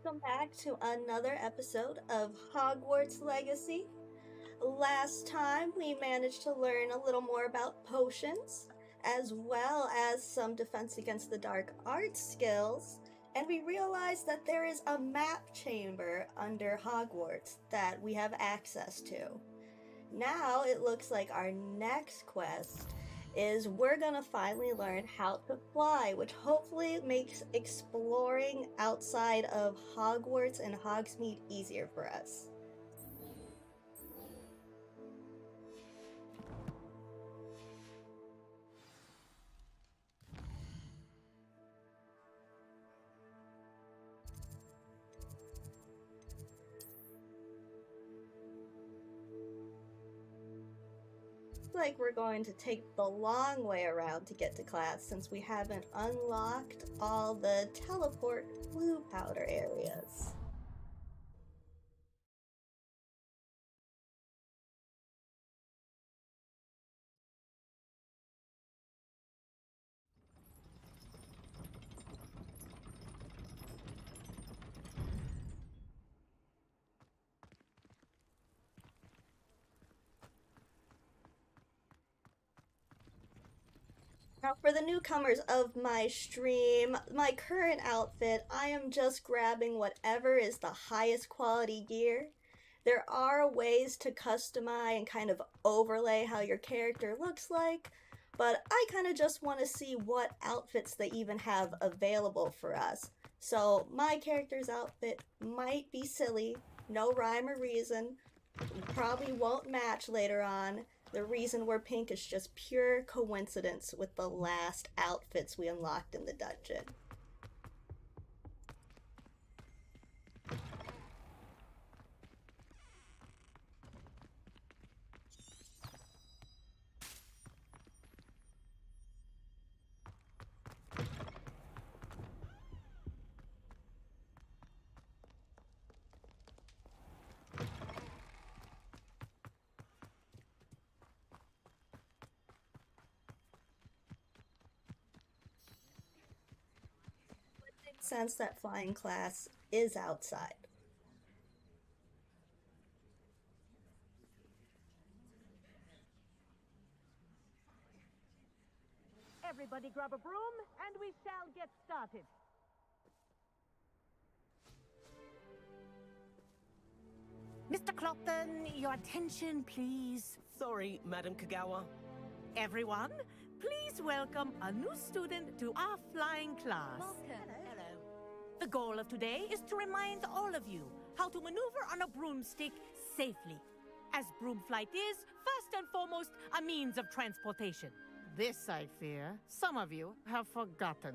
welcome back to another episode of Hogwarts Legacy. Last time we managed to learn a little more about potions, as well as some defense against the dark arts skills, and we realized that there is a map chamber under Hogwarts that we have access to. Now it looks like our next quest is we're gonna finally learn how to fly, which hopefully makes exploring outside of Hogwarts and Hogsmeade easier for us. Like we're going to take the long way around to get to class since we haven't unlocked all the teleport blue powder areas. Now, for the newcomers of my stream, my current outfit, I am just grabbing whatever is the highest quality gear. There are ways to customize and kind of overlay how your character looks like, but I kind of just want to see what outfits they even have available for us. So my character's outfit might be silly, no rhyme or reason, probably won't match later on. The reason we're pink is just pure coincidence with the last outfits we unlocked in the dungeon. Sense that flying class is outside. Everybody grab a broom, and we shall get started. Mr. Clopton, your attention, please. Sorry, Madam Kagawa. Everyone, please welcome a new student to our flying class. Hello. The goal of today is to remind all of you how to maneuver on a broomstick safely, as broom flight is, first and foremost, a means of transportation. This, I fear, some of you have forgotten.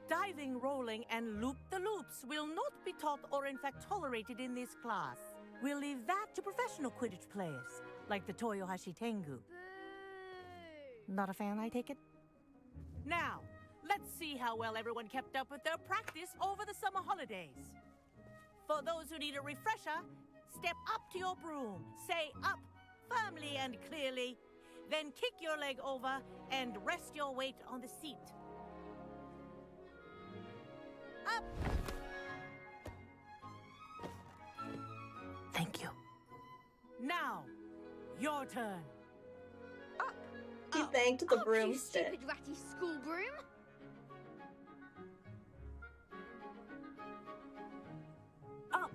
Diving, rolling, and loop-the-loops will not be taught or in fact tolerated in this class. We'll leave that to professional Quidditch players, like the Toyohashi Tengu. Not a fan, I take it? Now, let's see how well everyone kept up with their practice over the summer holidays. For those who need a refresher, step up to your broom, say up firmly and clearly, then kick your leg over and rest your weight on the seat. Up! Thank you. Now, your turn. Up! He Up. thanked the Up, broomstick. You stupid ratty school broom! Up!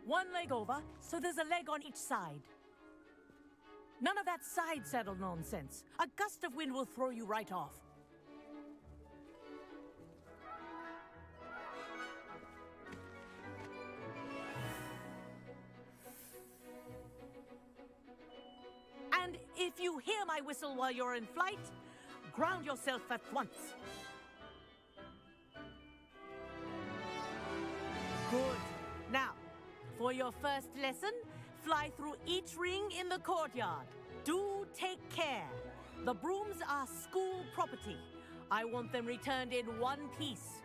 One leg over, so there's a leg on each side. None of that side saddle nonsense. A gust of wind will throw you right off. And if you hear my whistle while you're in flight, ground yourself at once. Good. Now, for your first lesson, fly through each ring in the courtyard. Do take care. The brooms are school property. I want them returned in one piece.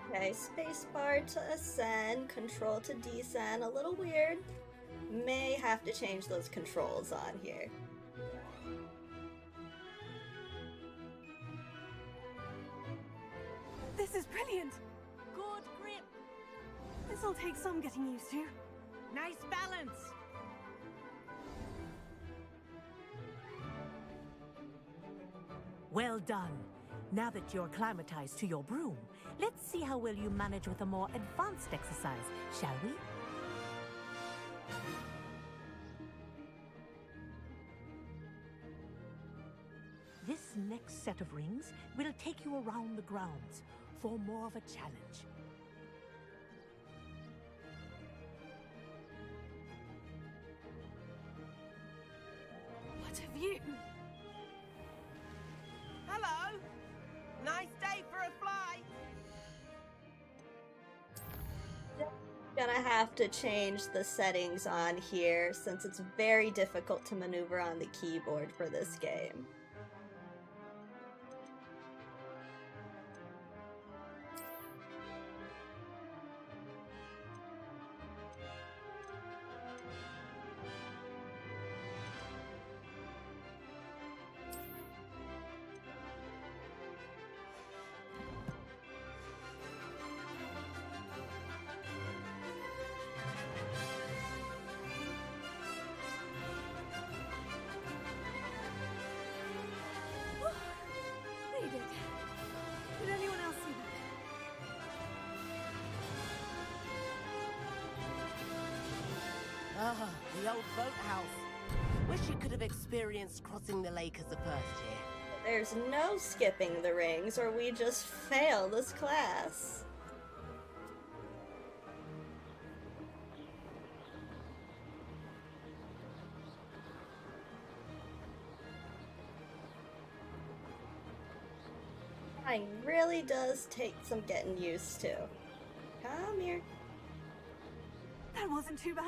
Okay, spacebar to ascend, control to descend. A little weird. may have to change those controls on here. This is brilliant. Good grip. This'll take some getting used to. Nice balance. Well done. Now that you're acclimatized to your broom, let's see how well you manage with a more advanced exercise, shall we? This next set of rings will take you around the grounds for more of a challenge. What have you? Hello! Nice day for a flight! Gonna have to change the settings on here since it's very difficult to maneuver on the keyboard for this game. They did. Did anyone else see that? Ah, the old boathouse. Wish you could have experienced crossing the lake as a first year. There's no skipping the rings or we just fail this class. It really does take some getting used to. Come here. That wasn't too bad.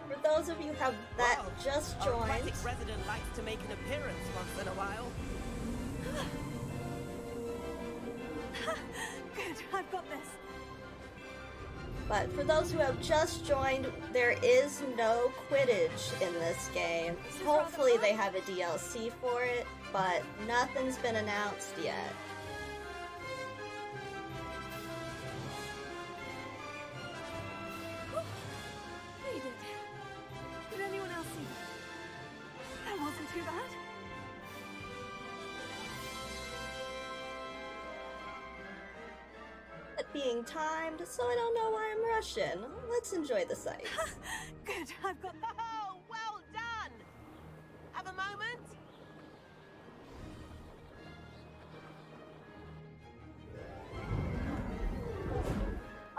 For those of you that Wow. just Our joined, aquatic resident likes to make an appearance once in a while. Good, I've got this. but for those who have just joined, there is no Quidditch in this game. This is rather Hopefully fun. they have a DLC for it, but nothing's been announced yet. They did. Did anyone else see that? That wasn't too bad. It being timed, so I don't know why I'm rushing. Let's enjoy the sights. Good, I've got Oh, well done! Have a moment?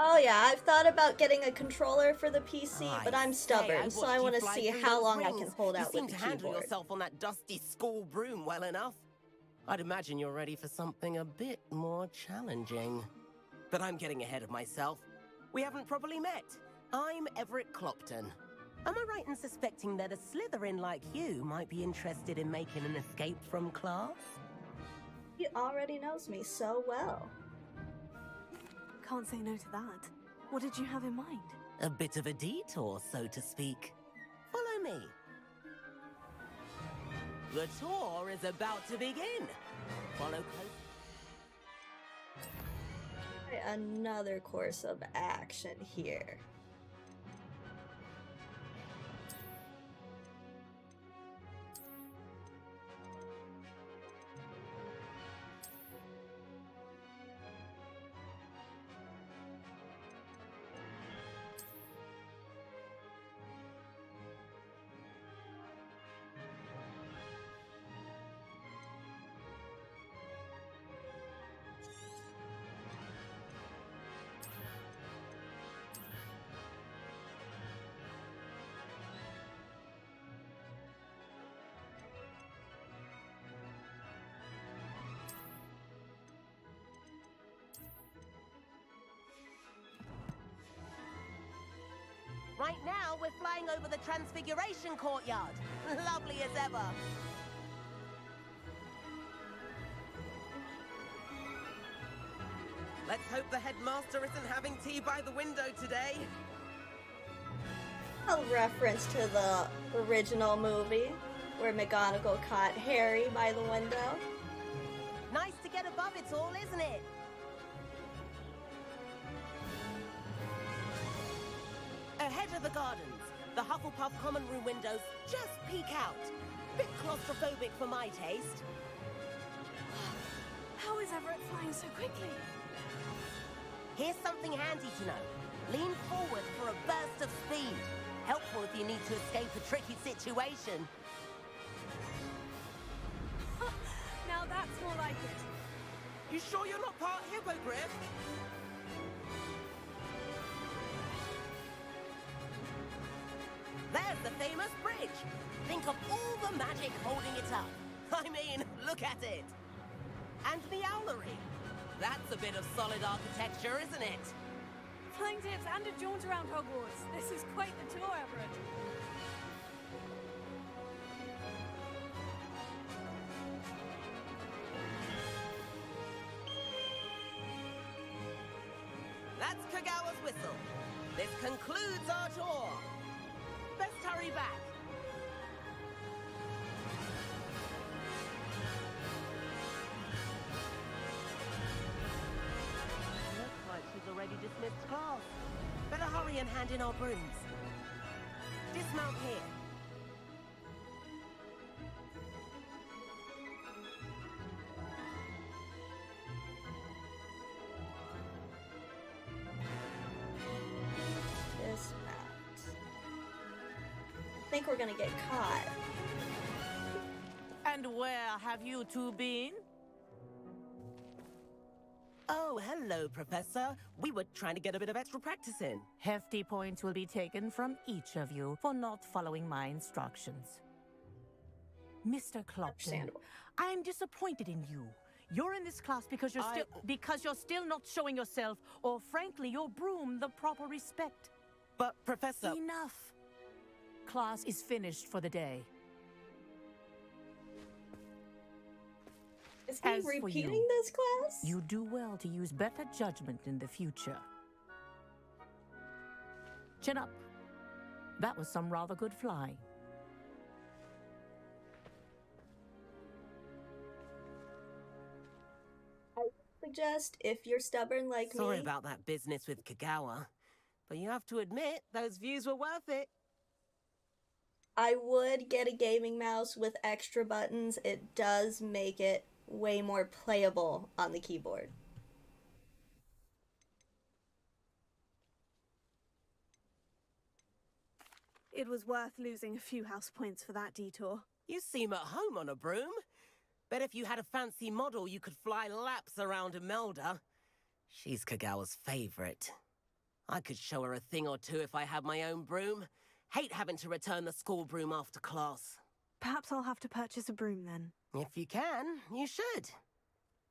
Oh yeah, I've thought about getting a controller for the PC, but I'm say, stubborn, so watched I you want to fly see through how those long I rings. can hold out You seem with the to handle keyboard. yourself on that dusty school broom well enough. I'd imagine you're ready for something a bit more challenging. But I'm getting ahead of myself. We haven't properly met. I'm Everett Clopton. Am I right in suspecting that a Slytherin like you might be interested in making an escape from class? He already knows me so well. Can't say no to that. What did you have in mind? A bit of a detour, so to speak. Follow me. The tour is about to begin. Follow close. Another course of action here. Right now, we're flying over the Transfiguration Courtyard. Lovely as ever. Let's hope the headmaster isn't having tea by the window today. A reference to the original movie where McGonagall caught Harry by the window. Nice to get above it all, isn't it? Ahead of the gardens, the Hufflepuff common room windows just peek out. Bit claustrophobic for my taste. How is Everett flying so quickly? Here's something handy to know. Lean forward for a burst of speed. Helpful if you need to escape a tricky situation. Now that's more like it. You sure you're not part hippogriff? There's the famous bridge. Think of all the magic holding it up. I mean, look at it. And the owlery. That's a bit of solid architecture, isn't it? Flying tips and a jaunt around Hogwarts. This is quite the tour, Everett. That's Kagawa's whistle. This concludes our tour. Best hurry back. Looks like she's already dismissed class. Better hurry and hand in our brooms. Dismount here. Dismount. I think we're gonna get caught. And where have you two been? Oh, hello, Professor. We were trying to get a bit of extra practice in. Hefty points will be taken from each of you for not following my instructions. Mr. Clopton, Understandable. I'm disappointed in you. You're in this class because you're still not showing yourself, or frankly, your broom the proper respect. But, Professor... Enough. Class is finished for the day. Is he As for repeating you, this class? You do well to use better judgment in the future. Chin up. That was some rather good flying. I suggest if you're stubborn like Sorry me. about that business with Kagawa. But you have to admit, those views were worth it. I would get a gaming mouse with extra buttons. It does make it way more playable on the keyboard. It was worth losing a few house points for that detour. You seem at home on a broom. Bet if you had a fancy model, you could fly laps around Imelda. She's Kagawa's favorite. I could show her a thing or two if I had my own broom. Hate having to return the school broom after class. Perhaps I'll have to purchase a broom then. If you can, you should.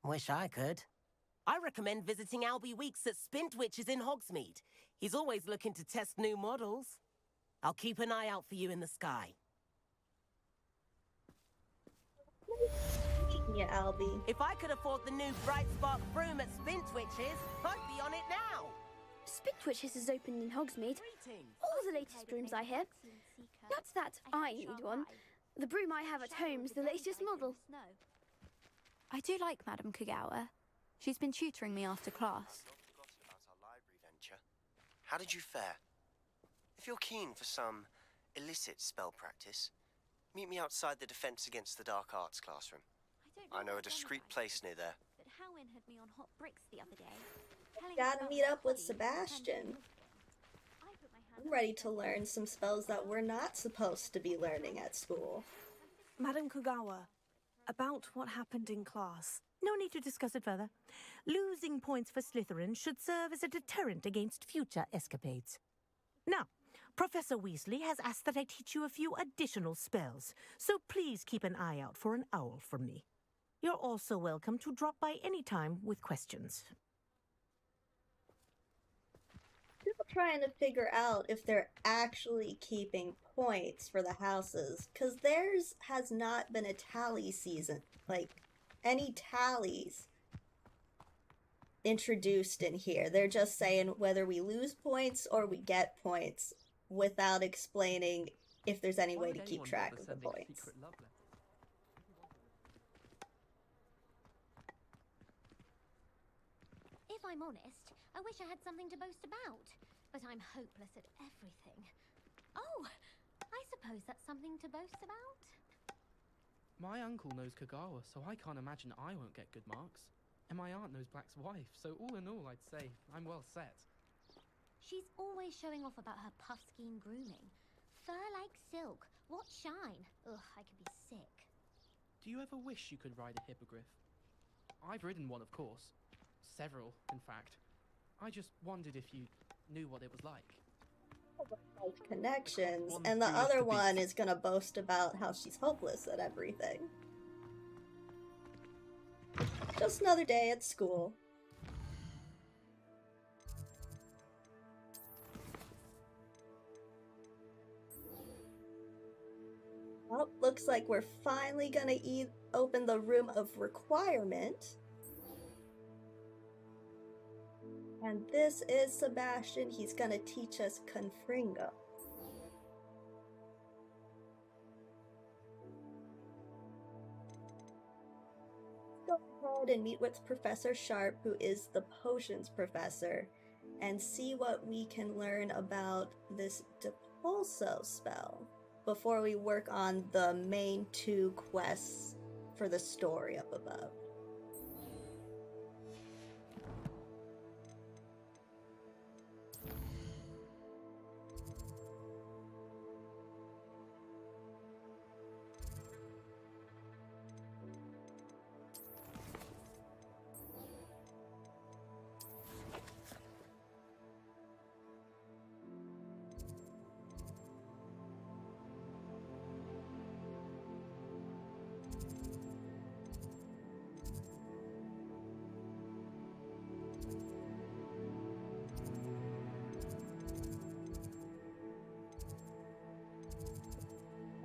Wish I could. I recommend visiting Albie Weeks at Spintwitches in Hogsmeade. He's always looking to test new models. I'll keep an eye out for you in the sky. Yeah, Albie. If I could afford the new Bright Spark broom at Spintwitches, I'd be on it now. Spintwitches is opened in Hogsmeade. Greetings. All the latest brooms I hear. Not that I need one. The broom I have at home's the latest model. I do like Madame Kagawa. She's been tutoring me after class. Not forgotten about our library venture. How did you fare? If you're keen for some illicit spell practice, meet me outside the Defense Against the Dark Arts classroom. I know a discreet place near there. But Howin had me on hot bricks the other day. Gotta meet up with Sebastian. I'm ready to learn some spells that we're not supposed to be learning at school. Madame Kugawa, about what happened in class. No need to discuss it further. Losing points for Slytherin should serve as a deterrent against future escapades. Now, Professor Weasley has asked that I teach you a few additional spells, so please keep an eye out for an owl from me. You're also welcome to drop by any time with questions. trying to figure out if they're actually keeping points for the houses, because theirs has not been a tally season. Like, any tallies introduced in here. They're just saying whether we lose points or we get points without explaining if there's any way to keep track of the points. If I'm honest, I wish I had something to boast about, but I'm hopeless at everything. Oh, I suppose that's something to boast about? My uncle knows Kagawa, so I can't imagine I won't get good marks. And my aunt knows Black's wife, so all in all, I'd say I'm well set. She's always showing off about her puff-skein grooming. Fur like silk, what shine? Ugh, I could be sick. Do you ever wish you could ride a hippogriff? I've ridden one, of course. Several, in fact. I just wondered if you knew what it was like. Connections, and the other one is gonna boast about how she's hopeless at everything. Just another day at school. Well, looks like we're finally gonna open the room of requirement. And this is Sebastian. He's gonna teach us Confringo. Go ahead and meet with Professor Sharp, who is the potions professor, and see what we can learn about this Depulso spell before we work on the main 2 quests for the story up above.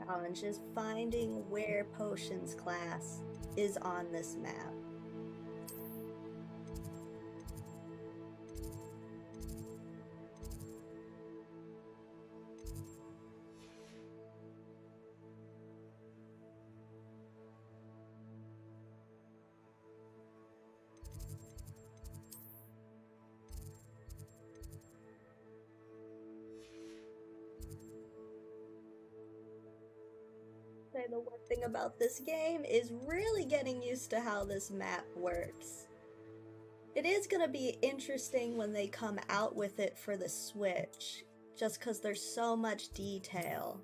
Challenge is finding where potions class is on this map. The one thing about this game is really getting used to how this map works. It is going to be interesting when they come out with it for the Switch, just because there's so much detail.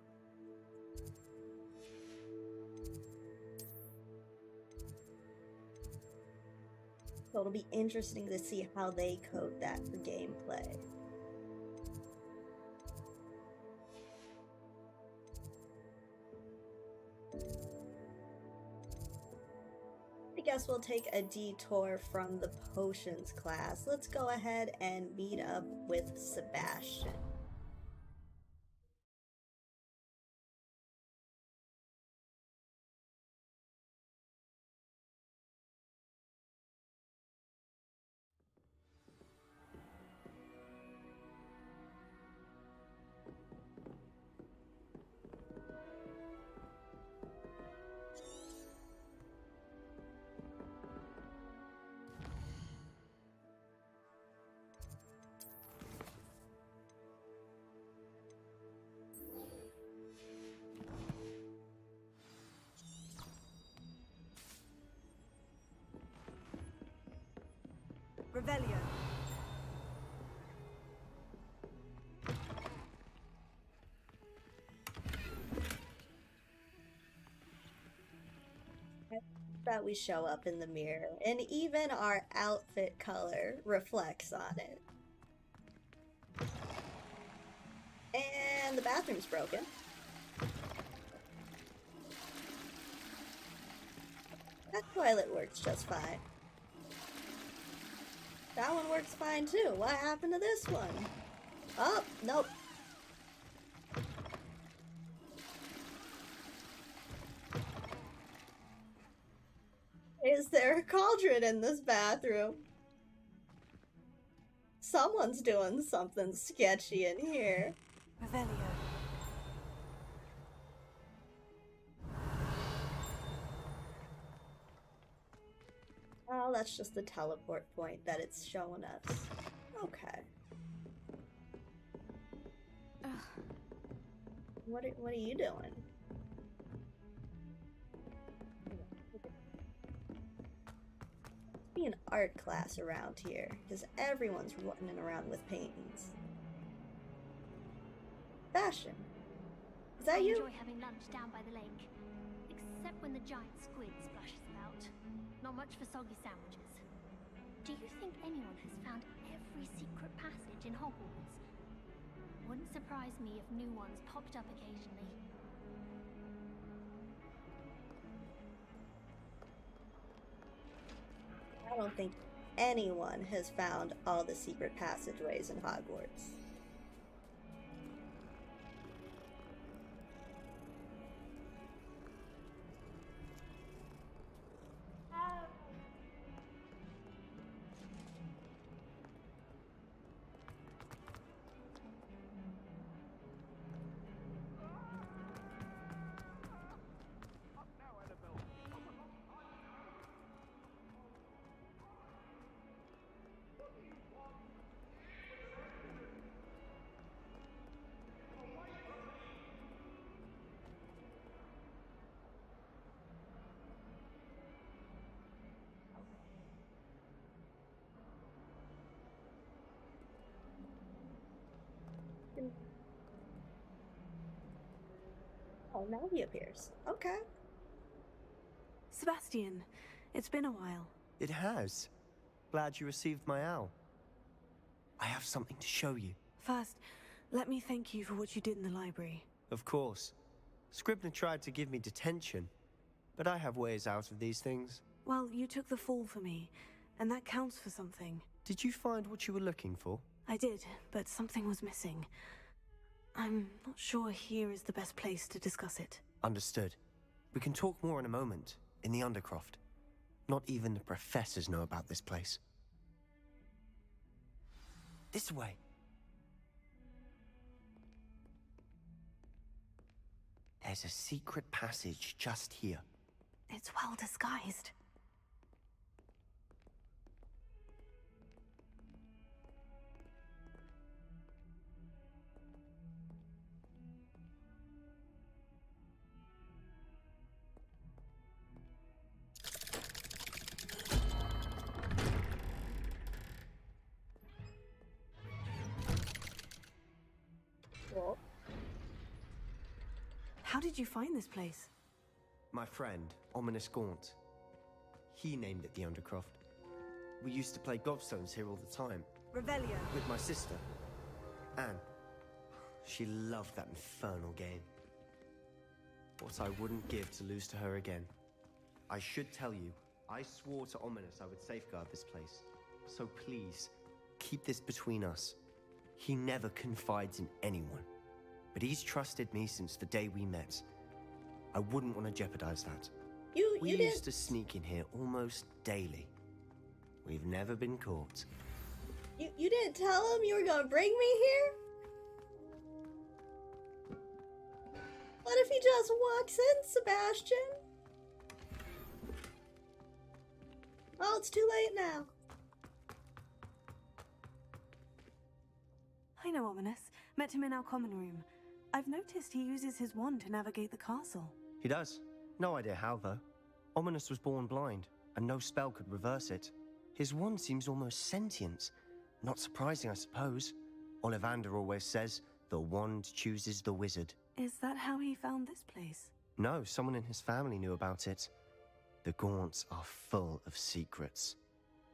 So it'll be interesting to see how they code that for gameplay. I guess we'll take a detour from the potions class. Let's go ahead and meet up with Sebastian. Revelio. That we show up in the mirror, and even our outfit color reflects on it. And the bathroom's broken. That toilet works just fine. That one works fine too. What happened to this one? Oh, nope. Is there a cauldron in this bathroom? Someone's doing something sketchy in here. Revelio. Oh, that's just the teleport point that it's showing us. Okay. What are you doing? Be an art class around here, because everyone's running around with paintings. Fashion. Is that you? I enjoy having lunch down by the lake, except when the giant squid splashes about. Not much for soggy sandwiches. Do you think anyone has found every secret passage in Hogwarts? Wouldn't surprise me if new ones popped up occasionally. I don't think anyone has found all the secret passageways in Hogwarts. Oh, now he appears. Okay. Sebastian, it's been a while. It has. Glad you received my owl. I have something to show you. First, let me thank you for what you did in the library. Of course. Scribner tried to give me detention, but I have ways out of these things. Well, you took the fall for me, and that counts for something. Did you find what you were looking for? I did, but something was missing. I'm not sure here is the best place to discuss it. Understood. We can talk more in a moment, in the Undercroft. Not even the professors know about this place. This way. There's a secret passage just here. It's well disguised. Cool. How did you find this place? My friend, Ominous Gaunt. He named it the Undercroft. We used to play gobstones here all the time. Revelio. With my sister, Anne. She loved that infernal game. What I wouldn't give to lose to her again. I should tell you, I swore to Ominous I would safeguard this place. So please, keep this between us. He never confides in anyone. But he's trusted me since the day we met. I wouldn't want to jeopardize that. We used to sneak in here almost daily. We've never been caught. You didn't tell him you were gonna bring me here? What if he just walks in, Sebastian? Oh, it's too late now. I know Ominous. Met him in our common room. I've noticed he uses his wand to navigate the castle. He does. No idea how, though. Ominous was born blind, and no spell could reverse it. His wand seems almost sentient. Not surprising, I suppose. Ollivander always says, the wand chooses the wizard. Is that how he found this place? No, someone in his family knew about it. The Gaunts are full of secrets.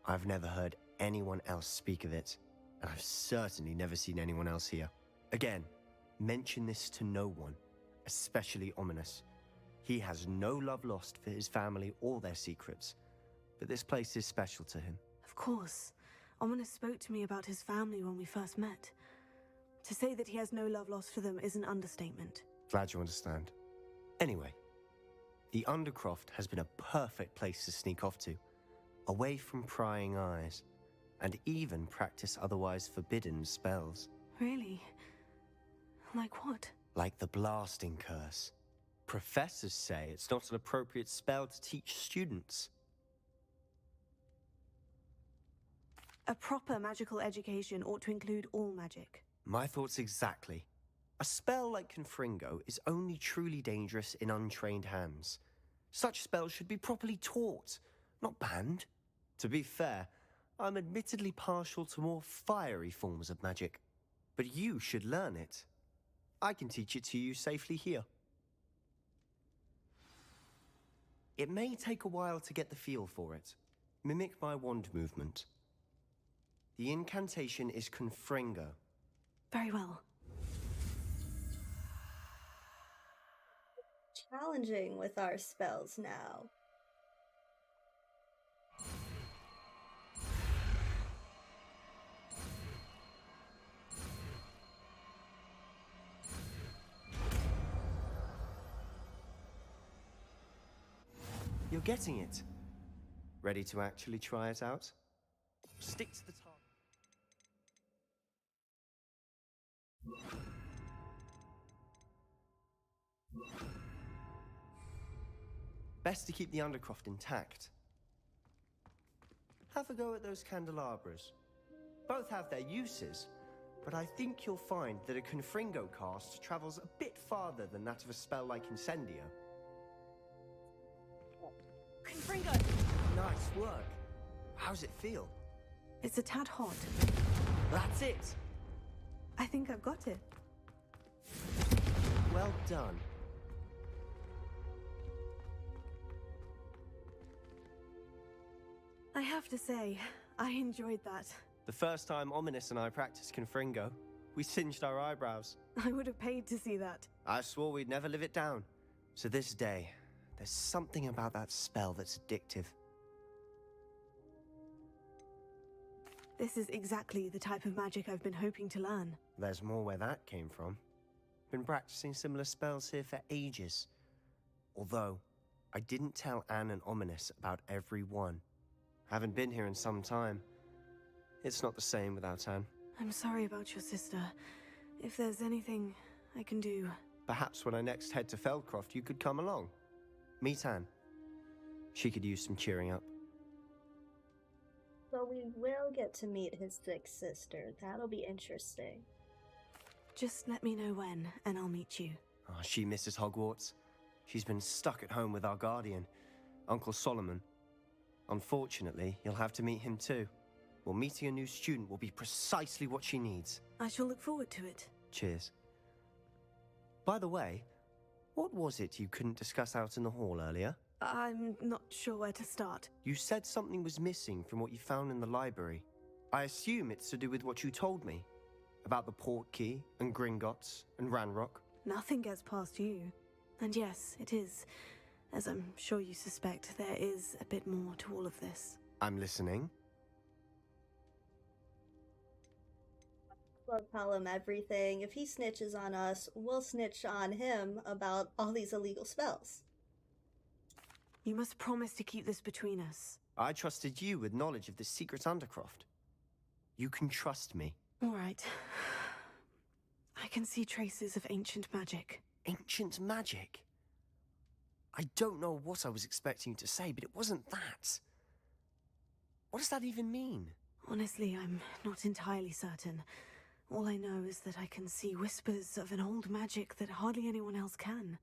I've never heard anyone else speak of it, and I've certainly never seen anyone else here. Again, mention this to no one, especially Ominous. He has no love lost for his family or their secrets, but this place is special to him. Of course. Ominous spoke to me about his family when we first met. To say that he has no love lost for them is an understatement. Glad you understand. Anyway, the Undercroft has been a perfect place to sneak off to, away from prying eyes, and even practice otherwise forbidden spells. Really? Like what? Like the blasting curse. Professors say it's not an appropriate spell to teach students. A proper magical education ought to include all magic. My thoughts exactly. A spell like Confringo is only truly dangerous in untrained hands. Such spells should be properly taught, not banned. To be fair, I'm admittedly partial to more fiery forms of magic. But you should learn it. I can teach it to you safely here. It may take a while to get the feel for it. Mimic my wand movement. The incantation is Confringo. Very well. Challenging with our spells now. You're getting it. Ready to actually try it out? Stick to the target. Best to keep the Undercroft intact. Have a go at those candelabras. Both have their uses, but I think you'll find that a Confringo cast travels a bit farther than that of a spell like Incendio. Confringo! Nice work. How's it feel? It's a tad hot. That's it! I think I've got it. Well done. I have to say, I enjoyed that. The first time Ominous and I practiced Confringo, we singed our eyebrows. I would have paid to see that. I swore we'd never live it down. To this day, there's something about that spell that's addictive. This is exactly the type of magic I've been hoping to learn. There's more where that came from. Been practicing similar spells here for ages. Although, I didn't tell Anne and Ominous about every one. Haven't been here in some time. It's not the same without Anne. I'm sorry about your sister. If there's anything I can do... Perhaps when I next head to Feldcroft, you could come along. Meet Anne. She could use some cheering up. So we will get to meet his sick sister. That'll be interesting. Just let me know when, and I'll meet you. Oh, she misses Hogwarts. She's been stuck at home with our guardian, Uncle Solomon. Unfortunately, you'll have to meet him too. Well, meeting a new student will be precisely what she needs. I shall look forward to it. Cheers. By the way, what was it you couldn't discuss out in the hall earlier? I'm not sure where to start. You said something was missing from what you found in the library. I assume it's to do with what you told me. About the Portkey, and Gringotts, and Ranrock. Nothing gets past you. And yes, it is. As I'm sure you suspect, there is a bit more to all of this. I'm listening. We'll tell him everything. If he snitches on us, we'll snitch on him about all these illegal spells. You must promise to keep this between us. I trusted you with knowledge of the secret Undercroft. You can trust me. All right. I can see traces of ancient magic. Ancient magic? I don't know what I was expecting you to say, but it wasn't that. What does that even mean? Honestly, I'm not entirely certain. All I know is that I can see whispers of an old magic that hardly anyone else can.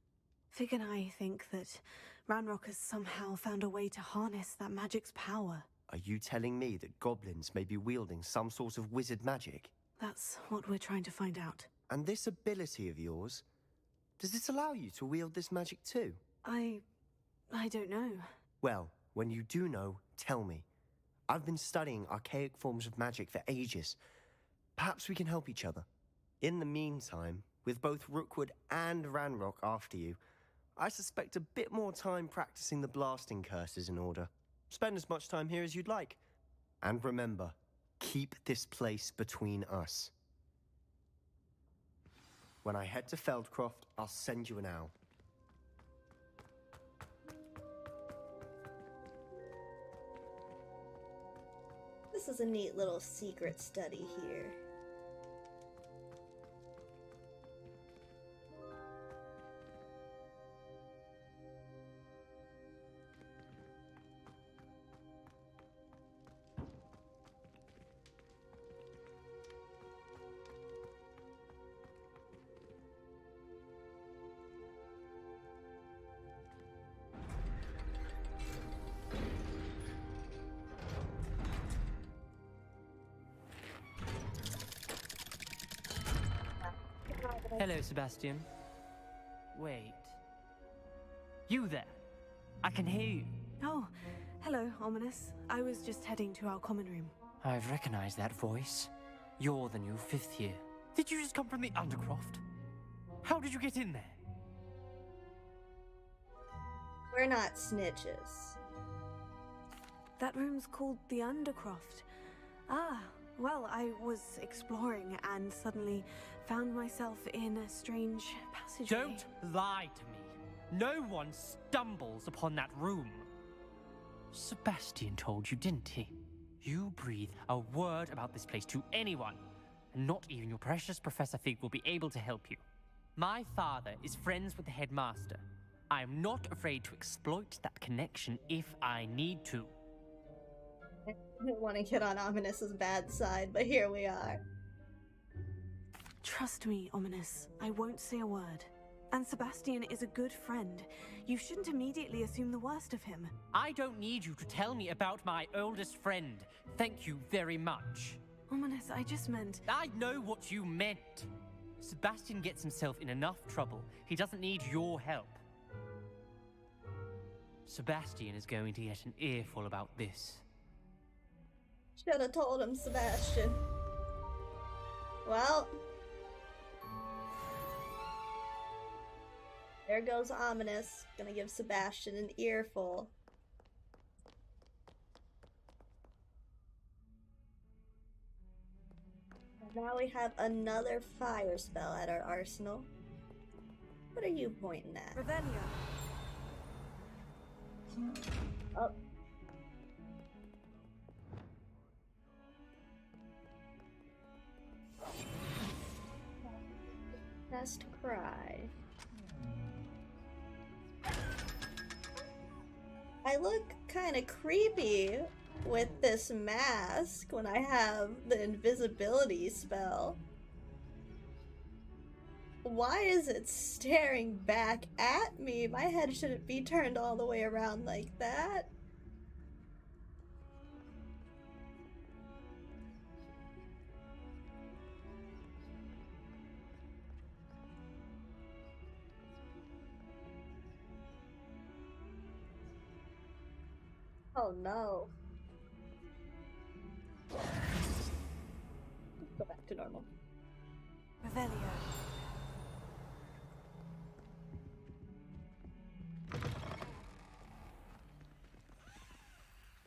Fig and I think that Ranrock has somehow found a way to harness that magic's power. Are you telling me that goblins may be wielding some sort of wizard magic? That's what we're trying to find out. And this ability of yours, does it allow you to wield this magic too? I don't know. Well, when you do know, tell me. I've been studying archaic forms of magic for ages. Perhaps we can help each other. In the meantime, with both Rookwood and Ranrock after you, I suspect a bit more time practicing the blasting curse is in order. Spend as much time here as you'd like. And remember, keep this place between us. When I head to Feldcroft, I'll send you an owl. This is a neat little secret study here. Hello, Sebastian. Wait. You there? I can hear you. Oh, hello, Ominous. I was just heading to our common room. I've recognized that voice. You're the new 5th year. Did you just come from the Undercroft? How did you get in there? We're not snitches. That room's called the Undercroft. Ah, well, I was exploring and suddenly found myself in a strange passageway. Don't lie to me. No one stumbles upon that room. Sebastian told you, didn't he? You breathe a word about this place to anyone, and not even your precious Professor Fig will be able to help you. My father is friends with the headmaster. I am not afraid to exploit that connection if I need to. I didn't want to get on Ominous's bad side, but here we are. Trust me, Ominous. I won't say a word. And Sebastian is a good friend. You shouldn't immediately assume the worst of him. I don't need you to tell me about my oldest friend. Thank you very much. Ominous, I just meant... I know what you meant. Sebastian gets himself in enough trouble. He doesn't need your help. Sebastian is going to get an earful about this. Should have told him, Sebastian. Well, there goes Ominous. Gonna give Sebastian an earful. And now we have another fire spell at our arsenal. What are you pointing at? Revelio. Oh. Cast Cry. I look kind of creepy with this mask when I have the invisibility spell. Why is it staring back at me? My head shouldn't be turned all the way around like that. Oh no. Let's go back to normal. Revelio.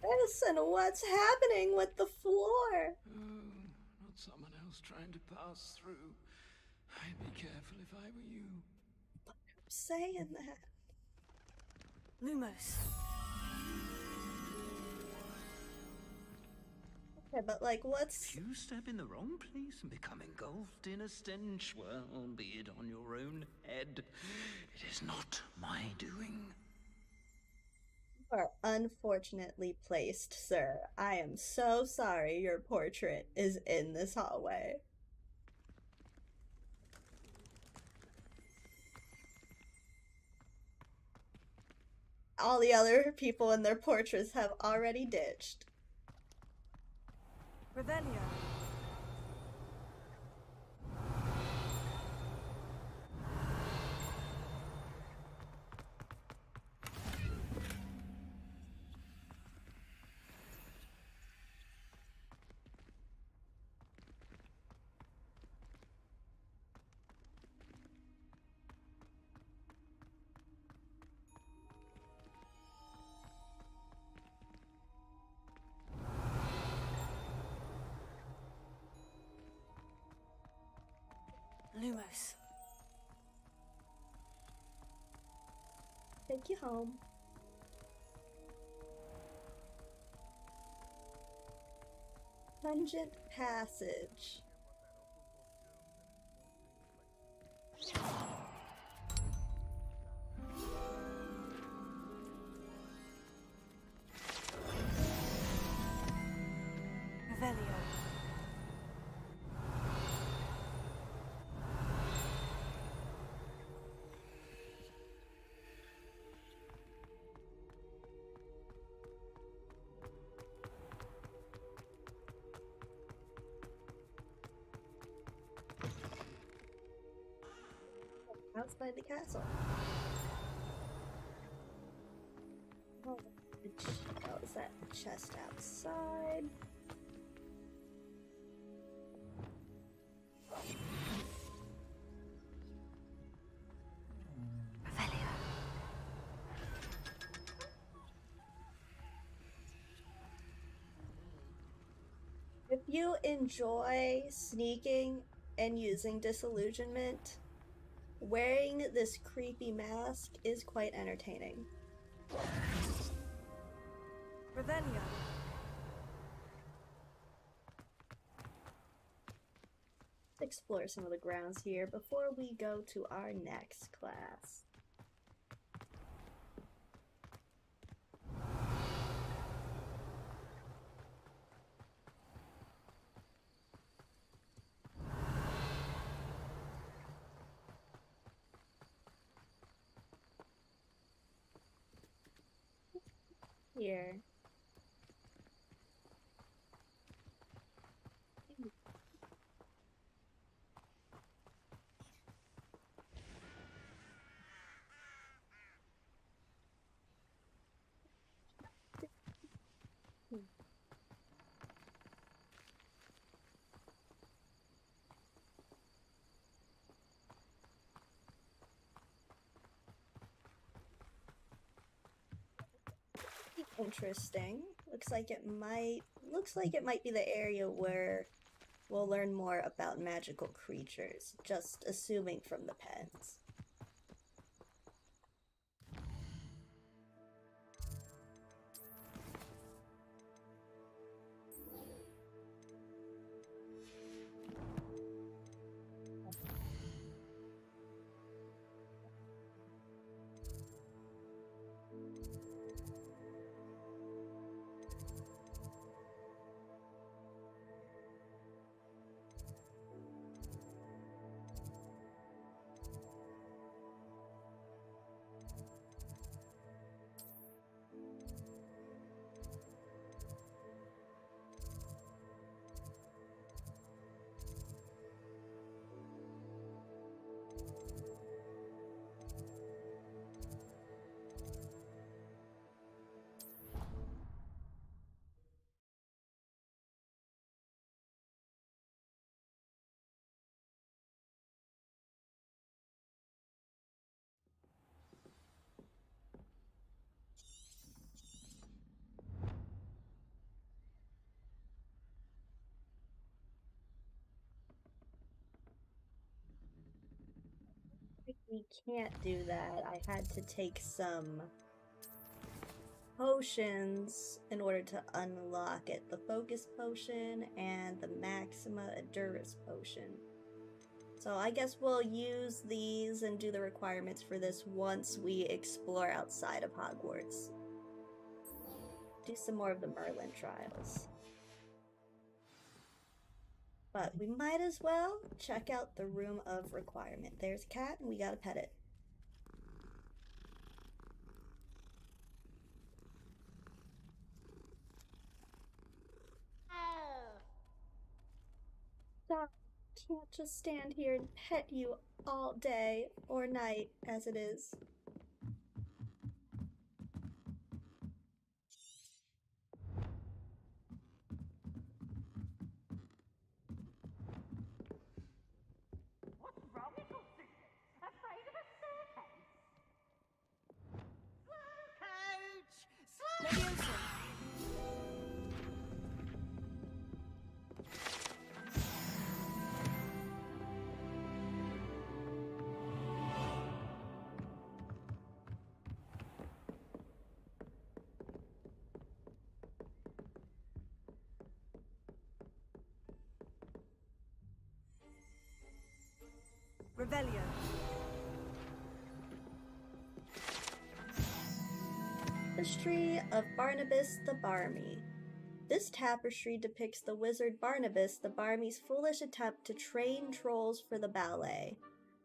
Listen, what's happening with the floor? Oh, not someone else trying to pass through. I'd be careful if I were you. I'm saying that. Lumos. Okay, but like, what's... If you step in the wrong place and become engulfed in a stench, well, be it on your own head. It is not my doing. You are unfortunately placed, sir. I am so sorry your portrait is in this hallway. All the other people in their portraits have already ditched. Revelio. Lumos. Take you home. Pungent Passage. Revelio. Outside the castle. Oh, is that chest outside? Revelio. If you enjoy sneaking and using disillusionment, wearing this creepy mask is quite entertaining. Revelio. Let's explore some of the grounds here before we go to our next class. Here. Interesting. Looks like it might be the area where we'll learn more about magical creatures, just assuming from the pens. We can't do that. I had to take some potions in order to unlock it. The Focus Potion and the Maxima Endurance Potion. So I guess we'll use these and do the requirements for this once we explore outside of Hogwarts. Do some more of the Merlin trials. But we might as well check out the Room of Requirement. There's a cat and we gotta pet it. Stop. Can't just stand here and pet you all day or night as it is. What's wrong with you, Susan? Afraid of a staircase? Slow, coach! Slow! Revelio. Tapestry of Barnabas the Barmy. This tapestry depicts the wizard Barnabas the Barmy's foolish attempt to train trolls for the ballet.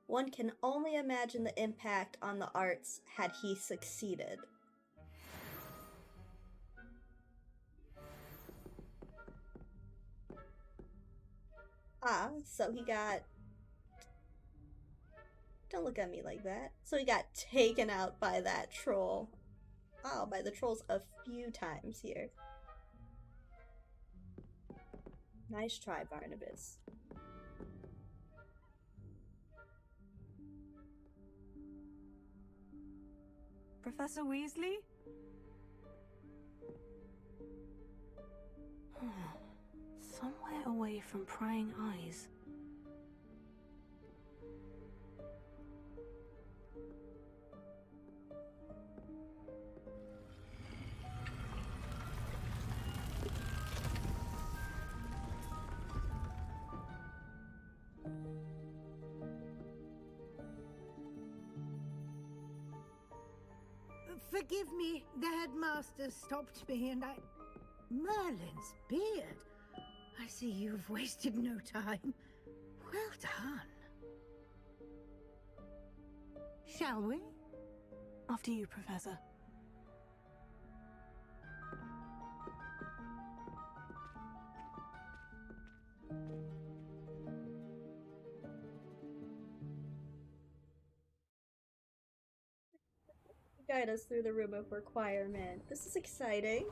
One can only imagine the impact on the arts had he succeeded. Ah, so he got... Don't look at me like that. So he got taken out by that troll. Oh, by the trolls a few times here. Nice try, Barnabas. Professor Weasley? Somewhere away from prying eyes. Forgive me, the headmaster stopped me and I... Merlin's beard. I see you've wasted no time. Well done. Shall we? After you, Professor. Guide us through the room of requirement. This is exciting.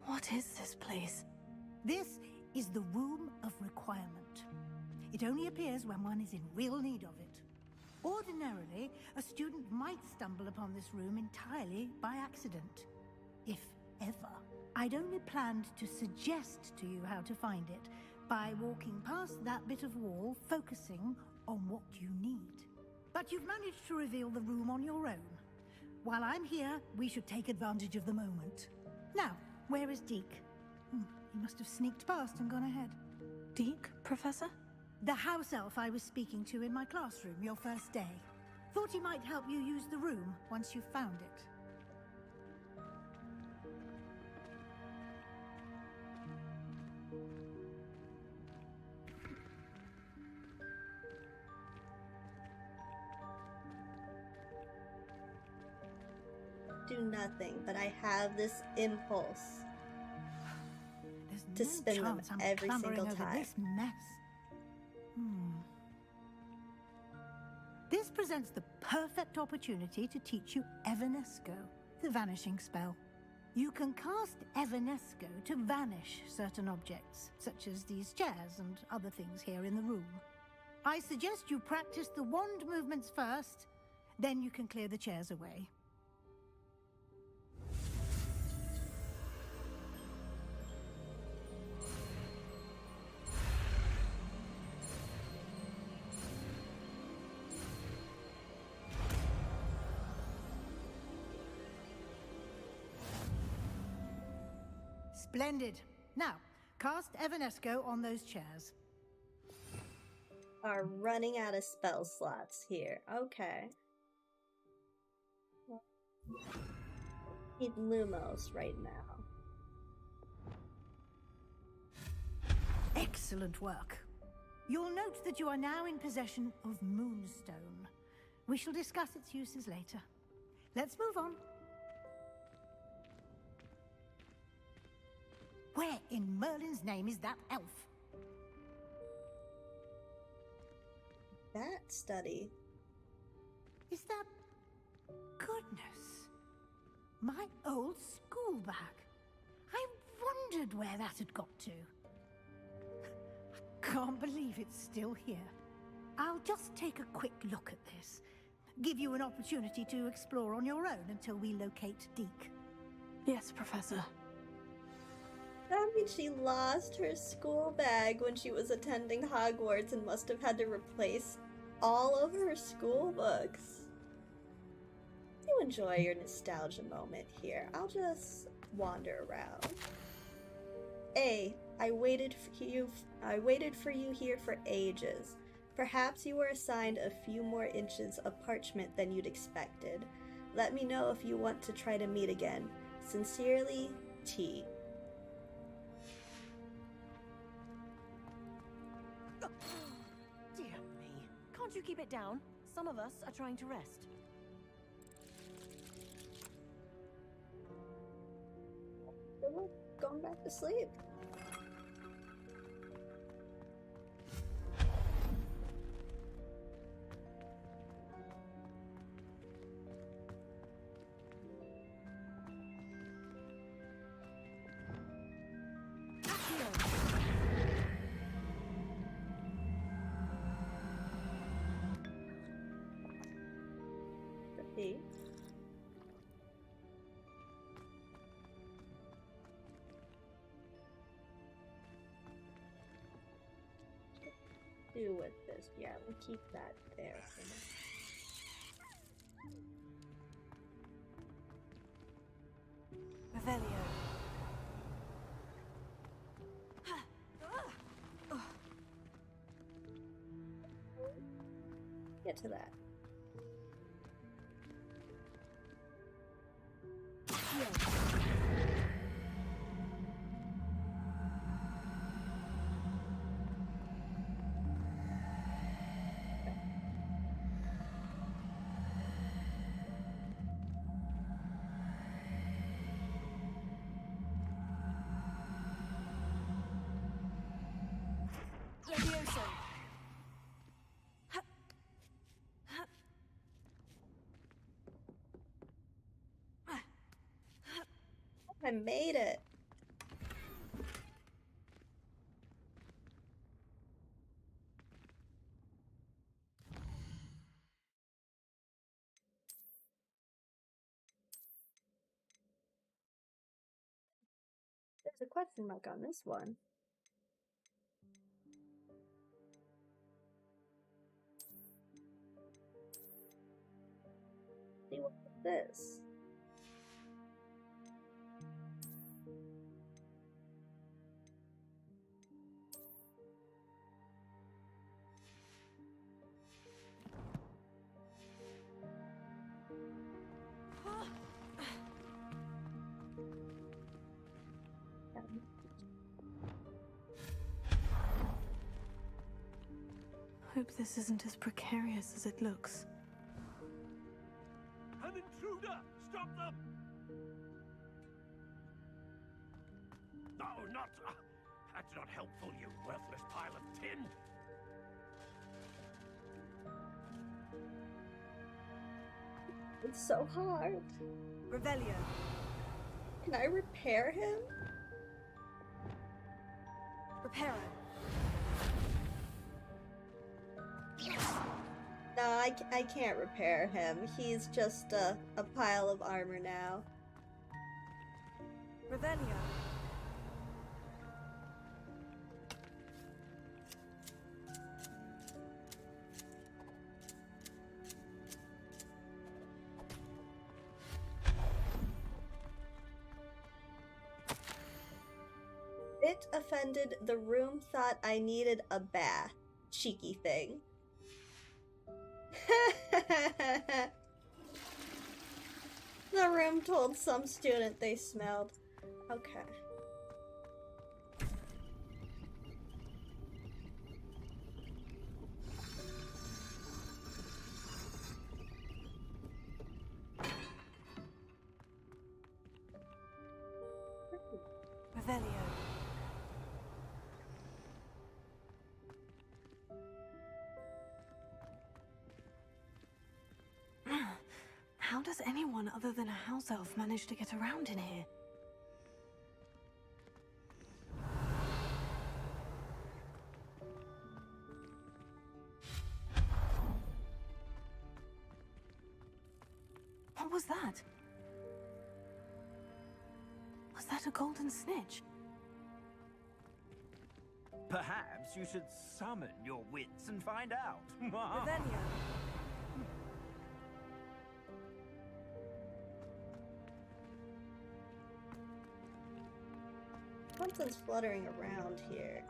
What is this place? This is the Room of Requirement. It only appears when one is in real need of it. Ordinarily, a student might stumble upon this room entirely by accident. If ever. I'd only planned to suggest to you how to find it by walking past that bit of wall, focusing on what you need. But you've managed to reveal the room on your own. While I'm here, we should take advantage of the moment. Now, where is Deke? He must have sneaked past and gone ahead. Deke, Professor? The house elf I was speaking to in my classroom your first day. Thought he might help you use the room once you've found it. Do nothing, but I have this impulse to no spin them chance I'm every clambering single over time. This mess. This presents the perfect opportunity to teach you Evanesco, the vanishing spell. You can cast Evanesco to vanish certain objects, such as these chairs and other things here in the room. I suggest you practice the wand movements first, then you can clear the chairs away. Splendid. Now, cast Evanesco on those chairs. Are running out of spell slots here. Okay. Need Lumos right now. Excellent work. You'll note that you are now in possession of Moonstone. We shall discuss its uses later. Let's move on. Where in Merlin's name is that elf? That study. Is that... Goodness. My old school bag. I wondered where that had got to. I can't believe it's still here. I'll just take a quick look at this. Give you an opportunity to explore on your own until we locate Deke. Yes, Professor. That means she lost her school bag when she was attending Hogwarts and must have had to replace all of her school books. You enjoy your nostalgia moment here. I'll just wander around. A. I waited for you here for ages. Perhaps you were assigned a few more inches of parchment than you'd expected. Let me know if you want to try to meet again. Sincerely, T. Dear me. Can't you keep it down? Some of us are trying to rest. Going back to sleep. Okay. Do with this? Yeah, we'll keep that there for now. Revelio. Get to that. I made it. There's a question mark on this one. See what's this? Hope this isn't as precarious as it looks. An intruder! Stop them! No, not... that's not helpful, you worthless pile of tin! It's so hard. Revelio. Can I repair him? Reparo. No, I can't repair him. He's just a pile of armor now. Revelio. It offended. The room thought I needed a bath. Cheeky thing. The room told some student they smelled. Okay. Revelio. How does anyone other than a house elf manage to get around in here? What was that? Was that a golden snitch? Perhaps you should summon your wits and find out. Revelio. Once Something's fluttering around here.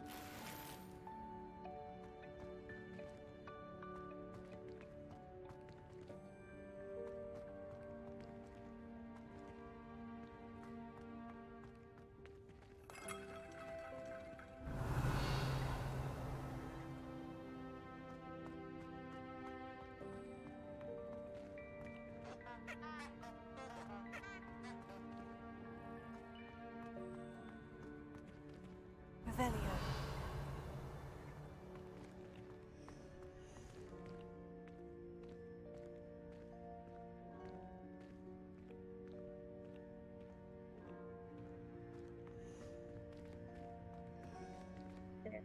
Revelio. There.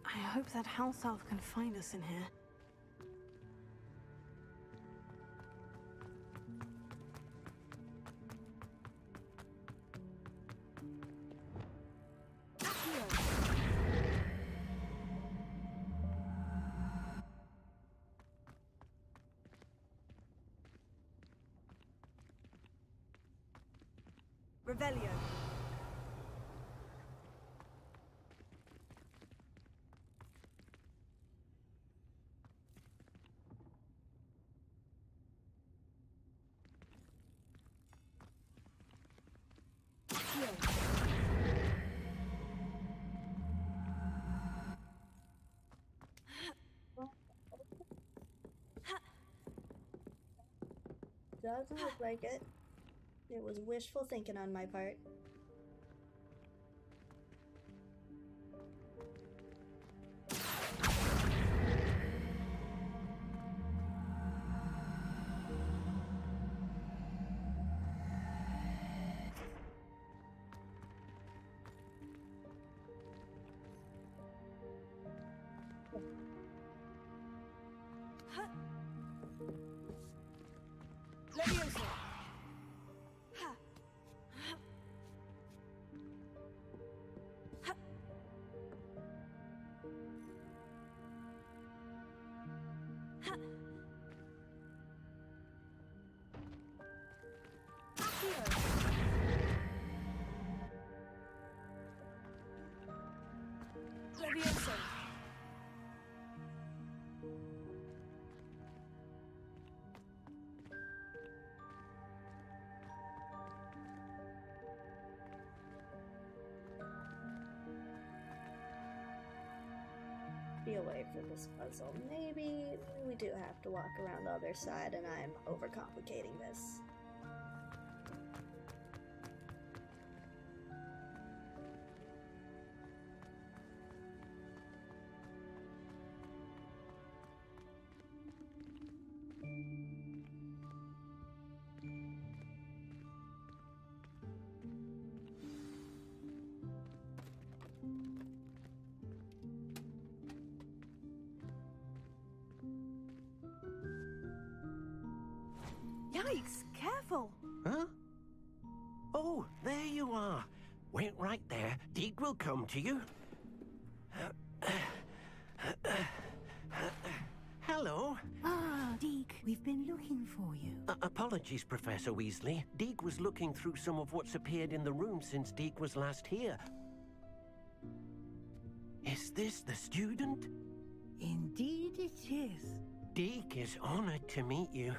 I hope that house elf can find us in here. Revelio. Doesn't look like it. It was wishful thinking on my part. Levioso. Levioso. Be away for this puzzle. Maybe we do have to walk around the other side and I'm overcomplicating this. Yikes! Careful! Huh? Oh, there you are. Wait right there. Deke will come to you. Hello. Ah, Deke, we've been looking for you. Apologies, Professor Weasley. Deke was looking through some of what's appeared in the room since Deke was last here. Is this the student? Indeed it is. Deke is honored to meet you.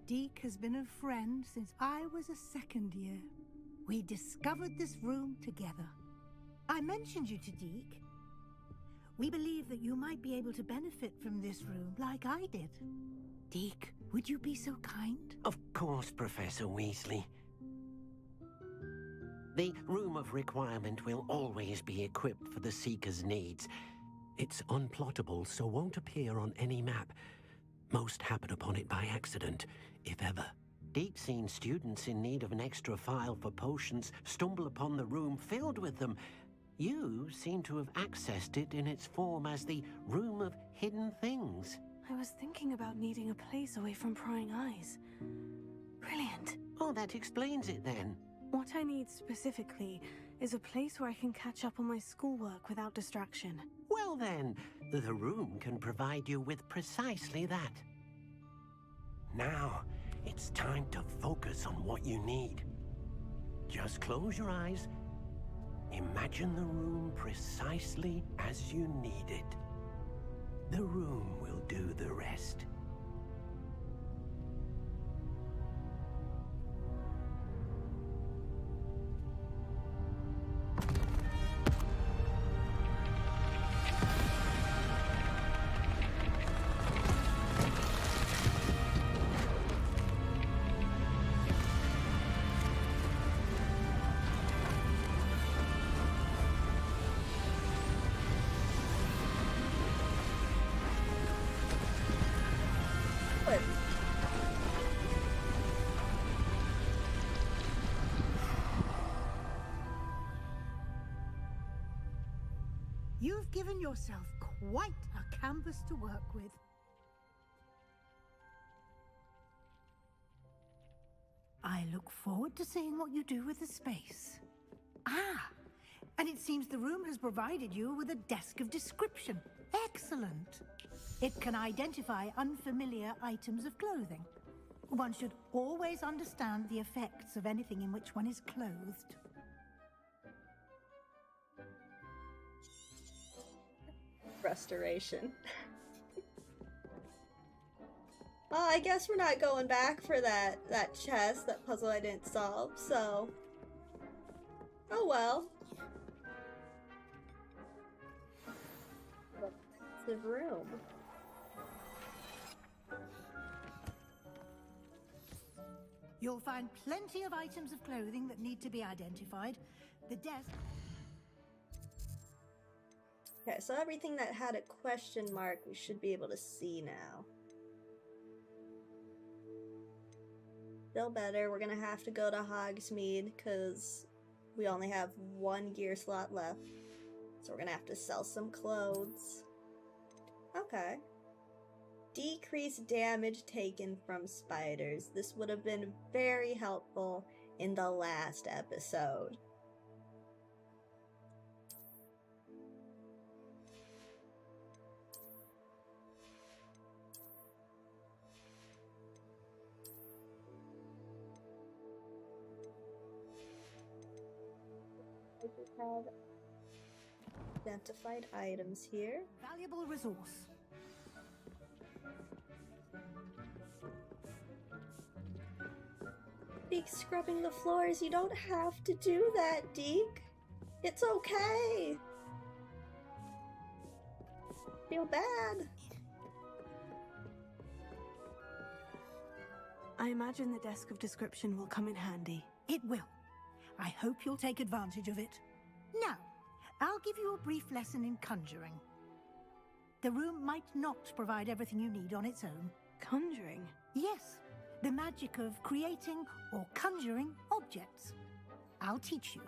Deke has been a friend since I was a second year. We discovered this room together. I mentioned you to Deke. We believe that you might be able to benefit from this room like I did. Deke, would you be so kind? Of course, Professor Weasley. The Room of Requirement will always be equipped for the Seeker's needs. It's unplottable, so won't appear on any map. Most happen upon it by accident, if ever. Deep-seen students in need of an extra file for potions stumble upon the room filled with them. You seem to have accessed it in its form as the Room of Hidden Things. I was thinking about needing a place away from prying eyes. Brilliant. Oh, that explains it then. What I need specifically is a place where I can catch up on my schoolwork without distraction. Well then, the room can provide you with precisely that. Now, it's time to focus on what you need. Just close your eyes. Imagine the room precisely as you need it. The room will do the rest. You've given yourself quite a canvas to work with. I look forward to seeing what you do with the space. Ah, and it seems the room has provided you with a desk of description. Excellent. It can identify unfamiliar items of clothing. One should always understand the effects of anything in which one is clothed. Restoration. Well, I guess we're not going back for that chest, that puzzle I didn't solve, so... Oh well. The room. You'll find plenty of items of clothing that need to be identified. The desk... Okay, so everything that had a question mark we should be able to see now. Still better, we're gonna have to go to Hogsmeade because we only have one gear slot left. So we're gonna have to sell some clothes. Okay. Decrease damage taken from spiders. This would have been very helpful in the last episode. I just have identified items here. Valuable resource. Deek scrubbing the floors. You don't have to do that, Deek. It's okay. Feel bad. I imagine the desk of description will come in handy. It will. I hope you'll take advantage of it. Now, I'll give you a brief lesson in conjuring. The room might not provide everything you need on its own. Conjuring? Yes, the magic of creating or conjuring objects. I'll teach you.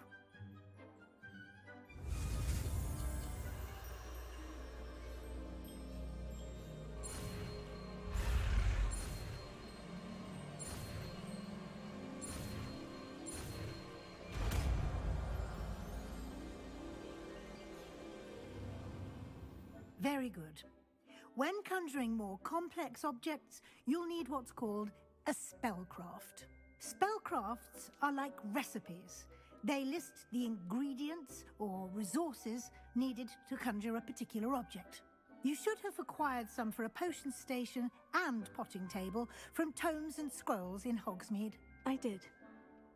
Very good. When conjuring more complex objects, you'll need what's called a spellcraft. Spellcrafts are like recipes. They list the ingredients or resources needed to conjure a particular object. You should have acquired some for a potion station and potting table from tomes and scrolls in Hogsmeade. I did.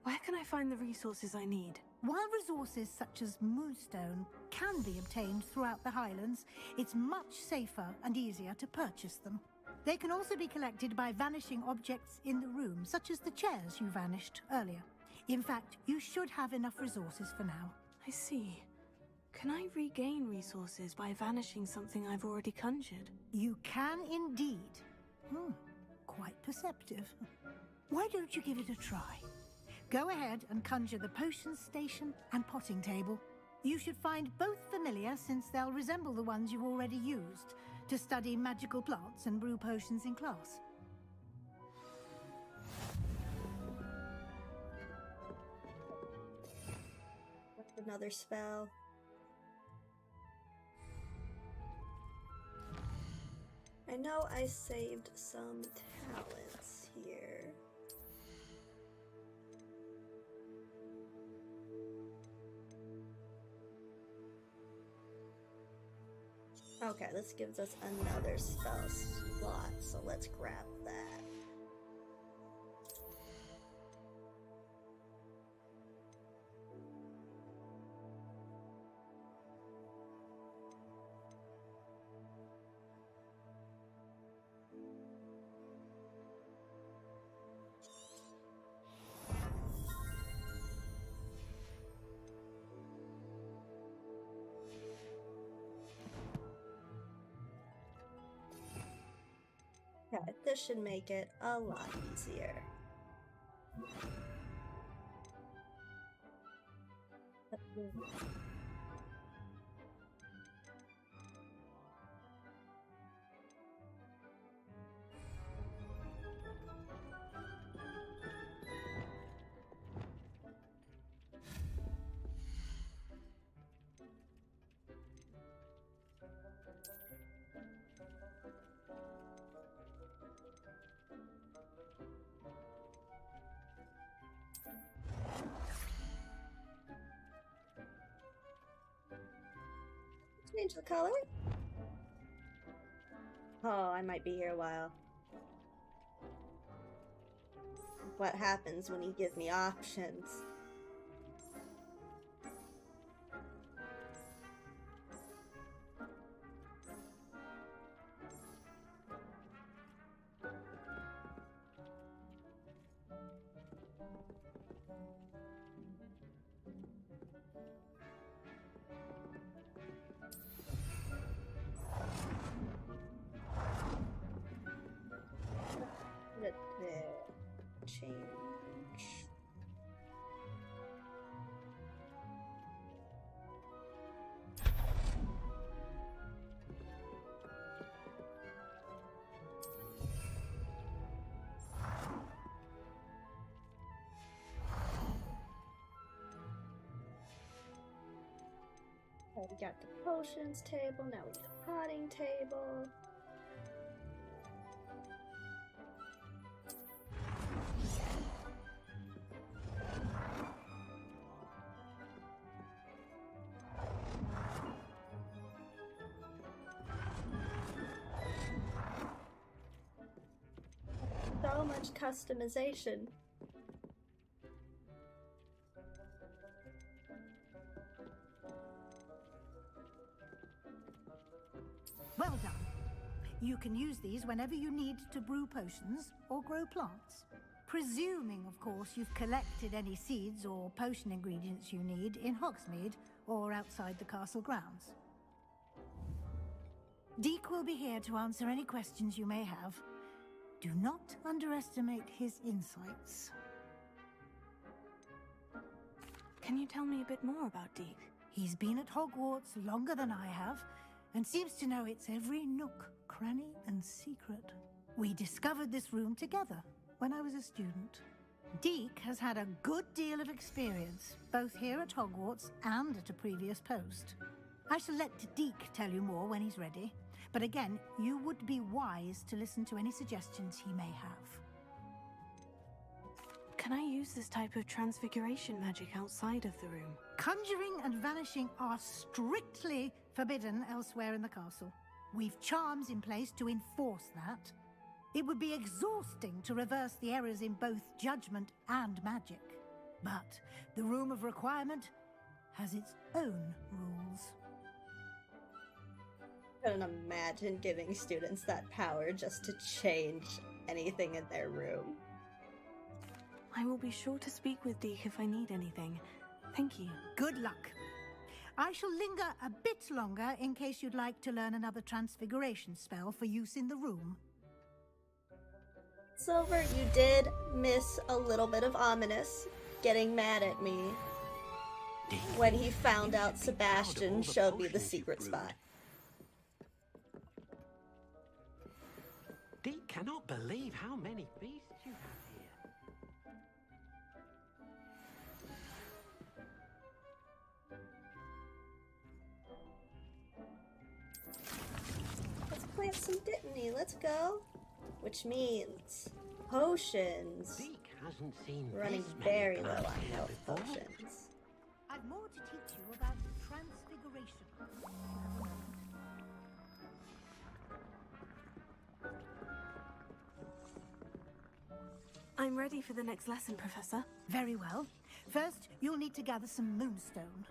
Where can I find the resources I need? While resources such as moonstone can be obtained throughout the Highlands, it's much safer and easier to purchase them. They can also be collected by vanishing objects in the room, such as the chairs you vanished earlier. In fact, you should have enough resources for now. I see. Can I regain resources by vanishing something I've already conjured? You can indeed. Quite perceptive. Why don't you give it a try? Go ahead and conjure the potions station and potting table. You should find both familiar since they'll resemble the ones you've already used to study magical plants and brew potions in class. Another spell. I know I saved some talents here. Okay, this gives us another spell slot, so let's grab that. Okay, this should make it a lot easier. Change the color? Oh, I might be here a while. What happens when you give me options? Change. Okay, we got the potions table, now we need a potting table. So much customization. Well done. You can use these whenever you need to brew potions or grow plants. Presuming, of course, you've collected any seeds or potion ingredients you need in Hogsmeade or outside the castle grounds. Deke will be here to answer any questions you may have. Do not underestimate his insights. Can you tell me a bit more about Deke? He's been at Hogwarts longer than I have, and seems to know its every nook, cranny, and secret. We discovered this room together when I was a student. Deke has had a good deal of experience, both here at Hogwarts and at a previous post. I shall let Deke tell you more when he's ready, but again, you would be wise to listen to any suggestions he may have. Can I use this type of transfiguration magic outside of the room? Conjuring and vanishing are strictly forbidden elsewhere in the castle. We've charms in place to enforce that. It would be exhausting to reverse the errors in both judgment and magic. But the Room of Requirement has its own rules. I couldn't imagine giving students that power just to change anything in their room. I will be sure to speak with Deke if I need anything. Thank you. Good luck. I shall linger a bit longer in case you'd like to learn another transfiguration spell for use in the room. Silver, you did miss a little bit of Ominous getting mad at me when he found out Sebastian showed me the secret spot. Deke cannot believe how many beasts you have here. Let's plant some Dittany, let's go. Which means potions. Deke hasn't seen Running this many very low plants on here health before. potions. I've more to teach you about transfiguration. You have a moment. I'm ready for the next lesson, Professor. Very well. First, you'll need to gather some moonstone.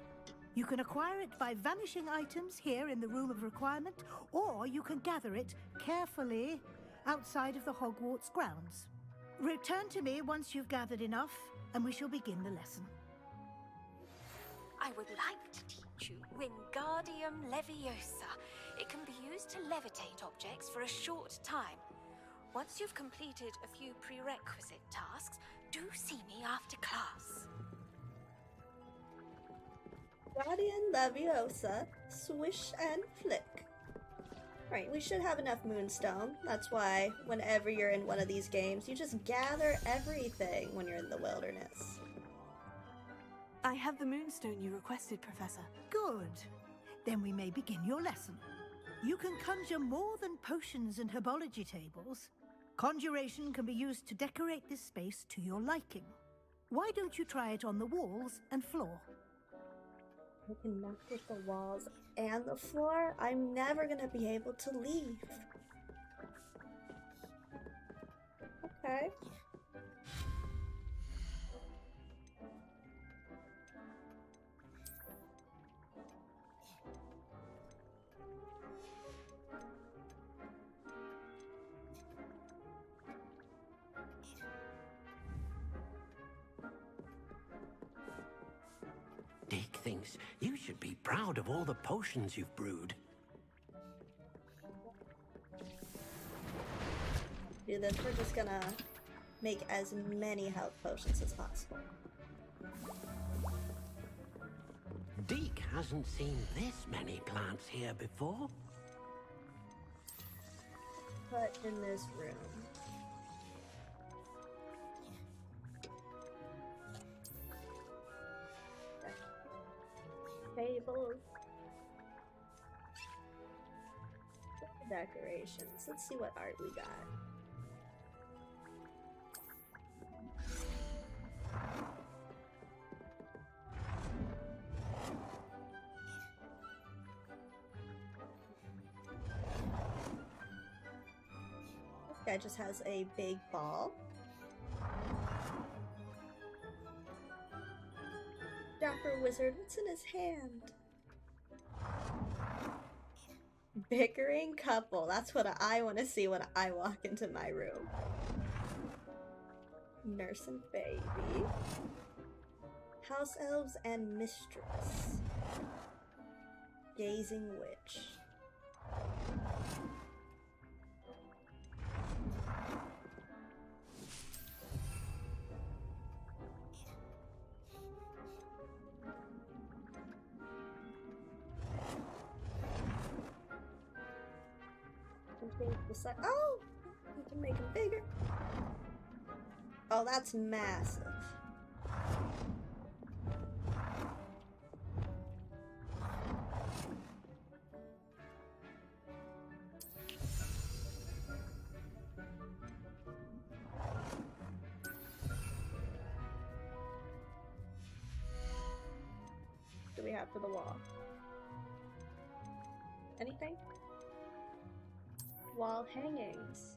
You can acquire it by vanishing items here in the Room of Requirement, or you can gather it carefully outside of the Hogwarts grounds. Return to me once you've gathered enough, and we shall begin the lesson. I would like to teach you Wingardium Leviosa. It can be used to levitate objects for a short time. Once you've completed a few prerequisite tasks, do see me after class. Guardian Leviosa, swish and flick. Right, we should have enough moonstone. That's why whenever you're in one of these games, you just gather everything when you're in the wilderness. I have the moonstone you requested, Professor. Good. Then we may begin your lesson. You can conjure more than potions and herbology tables. Conjuration can be used to decorate this space to your liking. Why don't you try it on the walls and floor? I can knock with the walls and the floor. I'm never gonna be able to leave. Okay. Deke thinks you should be proud of all the potions you've brewed. Do this. We're just gonna make as many health potions as possible. Deke hasn't seen this many plants here before. Put in this room. Tables. Decorations. Let's see what art we got. This guy just has a big ball. Dapper Wizard, what's in his hand? Bickering couple. That's what I want to see when I walk into my room. Nurse and baby. House elves and mistress. Gazing witch. Oh! We can make them bigger. Oh, that's massive. What do we have for the wall? Anything? Wall hangings.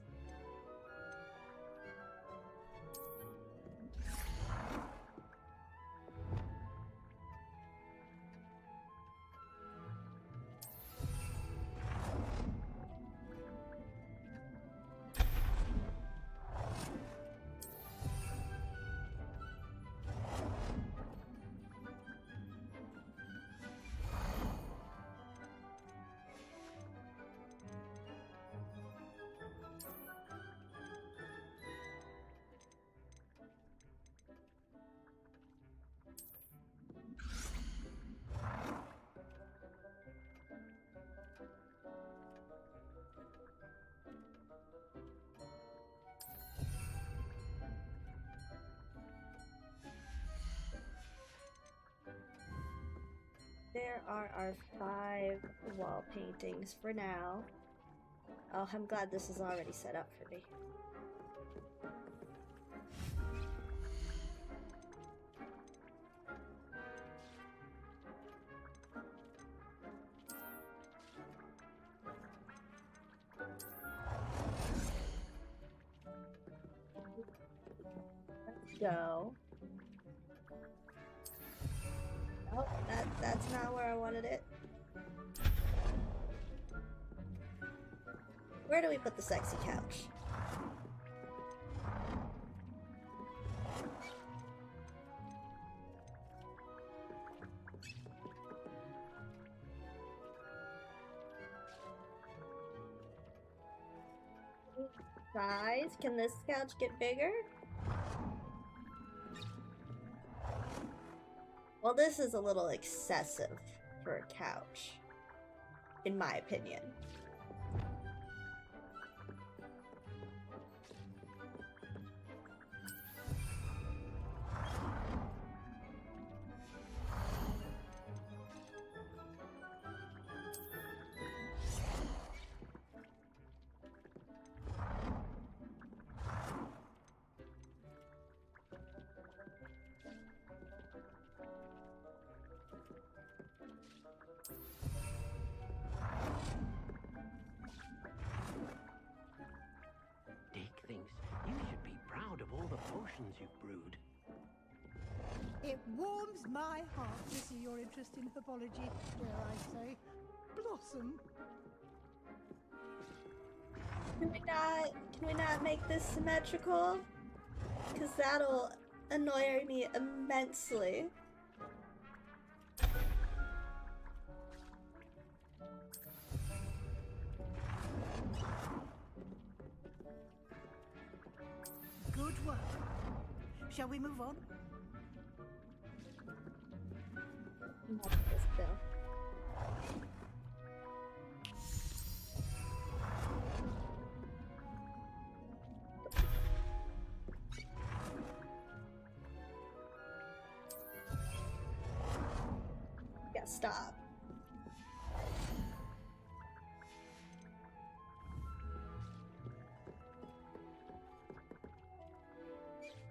are our 5 wall paintings for now. Oh, I'm glad this is already set up for me. Let's go. Oh, that's not where I wanted it. Where do we put the sexy couch? Size? Can this couch get bigger? Well, this is a little excessive for a couch, in my opinion. You've brewed. It warms my heart to see your interest in herbology, dare I say. Blossom. Can we not make this symmetrical? Because that'll annoy me immensely. Good work. Shall we move on? Not this bill. Yeah, stop.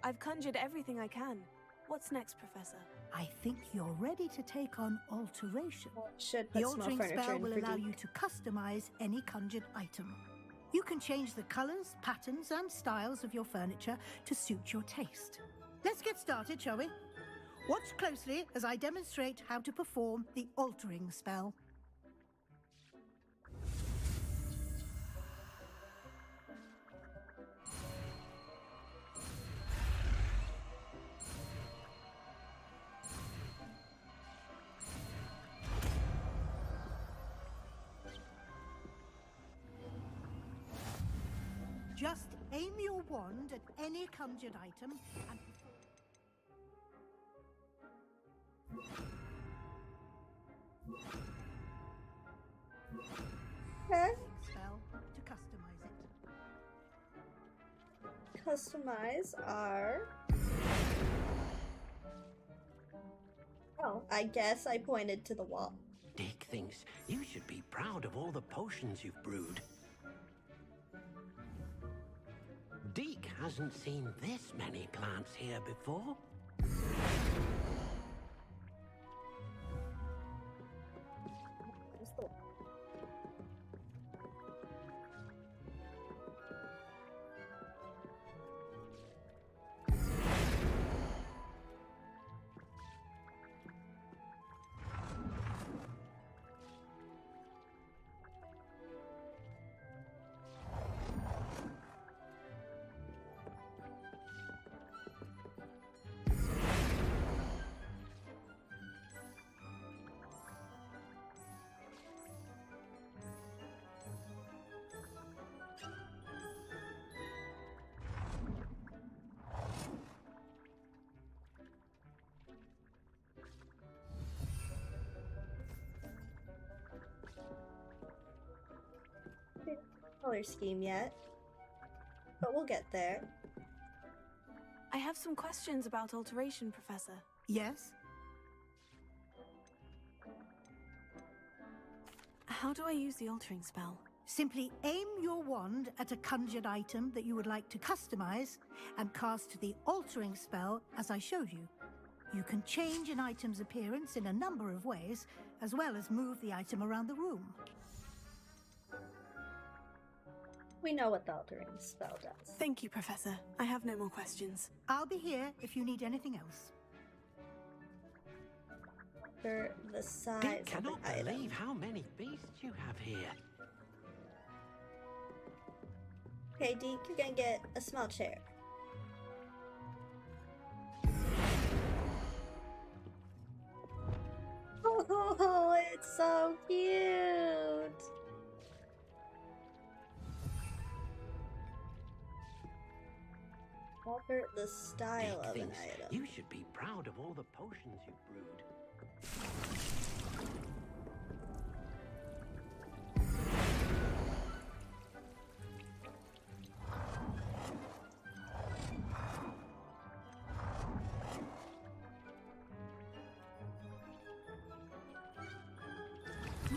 I've conjured everything I can. What's next, Professor? I think you're ready to take on alteration. Should the put small altering furniture spell in will for allow Deke. you to customize any conjured item. You can change the colors, patterns, and styles of your furniture to suit your taste. Let's get started, shall we? Watch closely as I demonstrate how to perform the altering spell. Just aim your wand at any conjured item and Okay. spell to customize it. Customize our... Oh, I guess I pointed to the wall. Dick thinks you should be proud of all the potions you've brewed. Deke hasn't seen this many plants here before. Color scheme yet, but we'll get there. I have some questions about alteration, Professor. Yes? How do I use the altering spell? Simply aim your wand at a conjured item that you would like to customize and cast the altering spell as I showed you. You can change an item's appearance in a number of ways, as well as move the item around the room. We know what the altering spell does. Thank you, Professor. I have no more questions. I'll be here if you need anything else. For the size Dick of cannot an item. believe how many beasts you have here. Okay, Deke, you're gonna get a small chair. Oh, it's so cute! Alter the style Dick of an thinks item. you should be proud of all the potions you've brewed.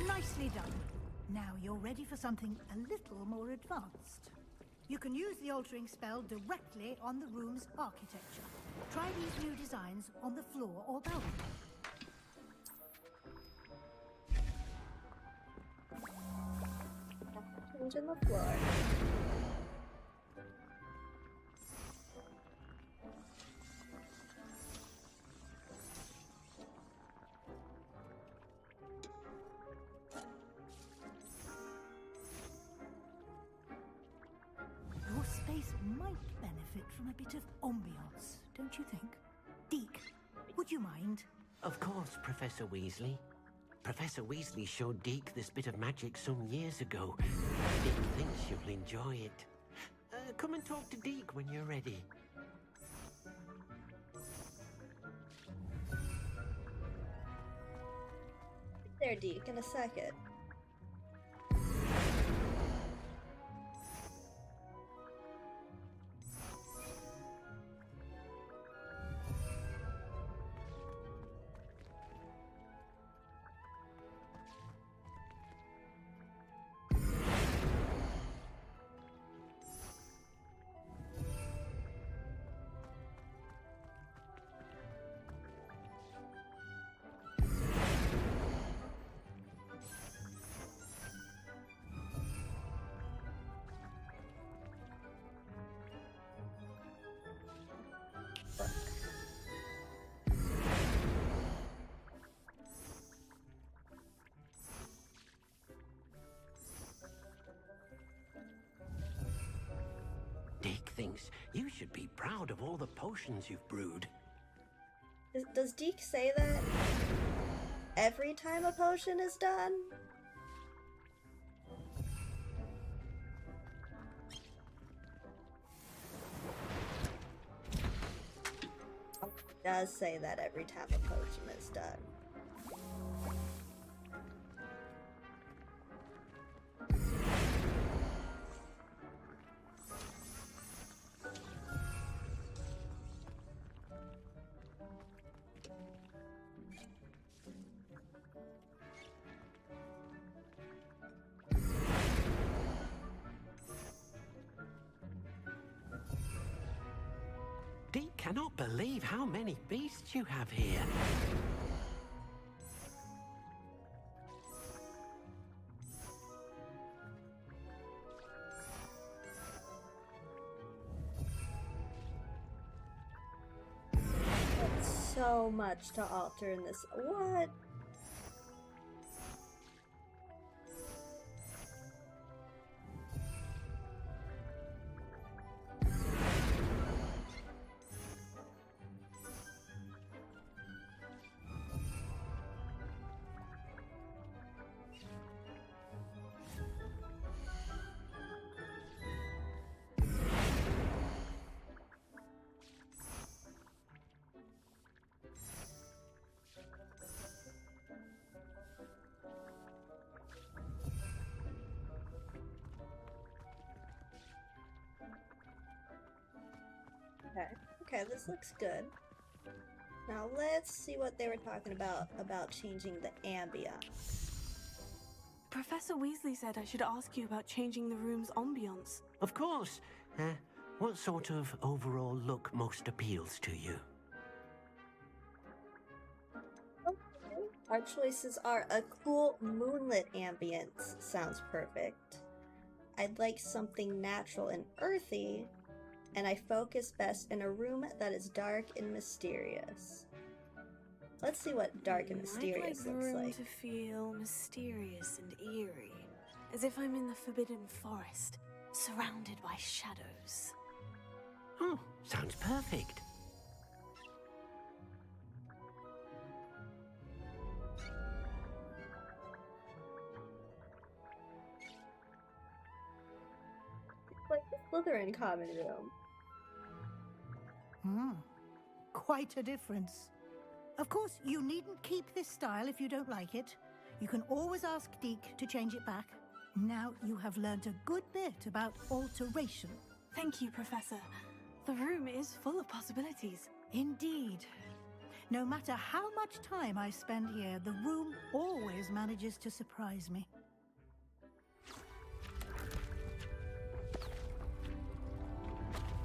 Nicely done. Now you're ready for something a little more advanced. You can use the altering spell directly on the room's architecture. Try these new designs on the floor or balcony. Change on the floor. Your space might benefit from a bit of ambiance, don't you think? Deke, would you mind? Of course, Professor Weasley. Professor Weasley showed Deke this bit of magic some years ago. Deke thinks you'll enjoy it. Come and talk to Deke when you're ready. There, Deke, in a second. Deke thinks you should be proud of all the potions you've brewed. Does Deke say that every time a potion is done? He does say that every time a potion is done. Deke cannot believe how many beasts you have here. That's so much to alter in this. What? Okay, this looks good. Now let's see what they were talking about changing the ambiance. Professor Weasley said I should ask you about changing the room's ambiance. Of course. What sort of overall look most appeals to you? Our choices are a cool moonlit ambience. Sounds perfect. I'd like something natural and earthy, and I focus best in a room that is dark and mysterious. Let's see what dark and mysterious I'd like looks the room like. to feel mysterious and eerie, as if I'm in the Forbidden Forest, surrounded by shadows. Oh, sounds perfect. It's like the Slytherin common room. Quite a difference. Of course, you needn't keep this style if you don't like it. You can always ask Deke to change it back. Now you have learned a good bit about alteration. Thank you, Professor. The room is full of possibilities. Indeed. No matter how much time I spend here, the room always manages to surprise me.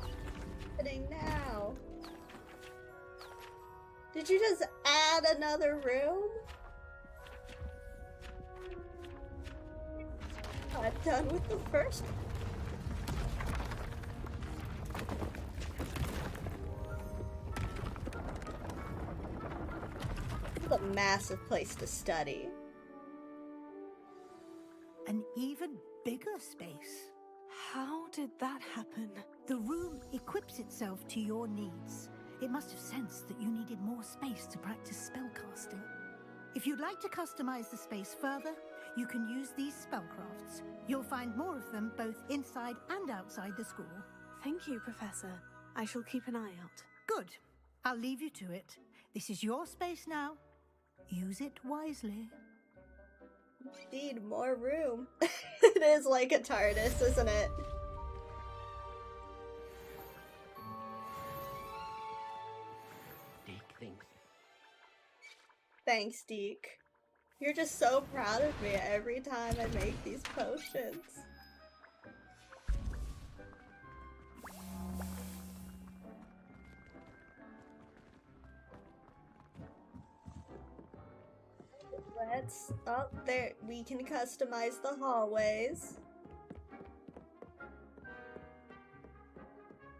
What's happening now? Did you just add another room? Not done with the first one. This is a massive place to study. An even bigger space. How did that happen? The room equips itself to your needs. It must have sensed that you needed more space to practice spellcasting. If you'd like to customize the space further, you can use these spellcrafts. You'll find more of them both inside and outside the school. Thank you, Professor. I shall keep an eye out. Good. I'll leave you to it. This is your space now. Use it wisely. Need more room. It is like a TARDIS, isn't it? Thanks, Deke. You're just so proud of me every time I make these potions. Let's... Oh, there. We can customize the hallways.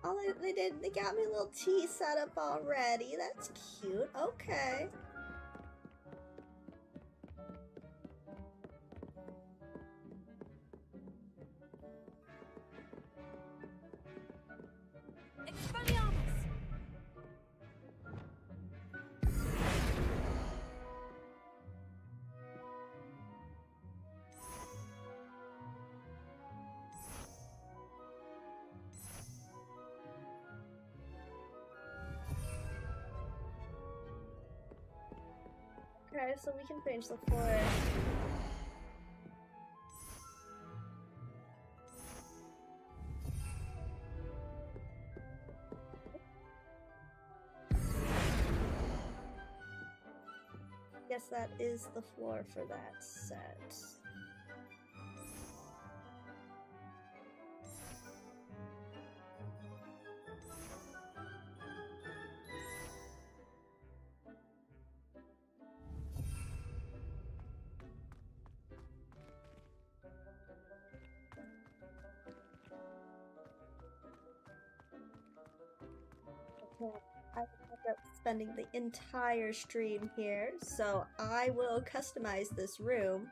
Oh, they got me a little tea set up already. That's cute. Okay. Okay, so we can finish the floor. Guess that is the floor for that set. I ended up spending the entire stream here, so I will customize this room.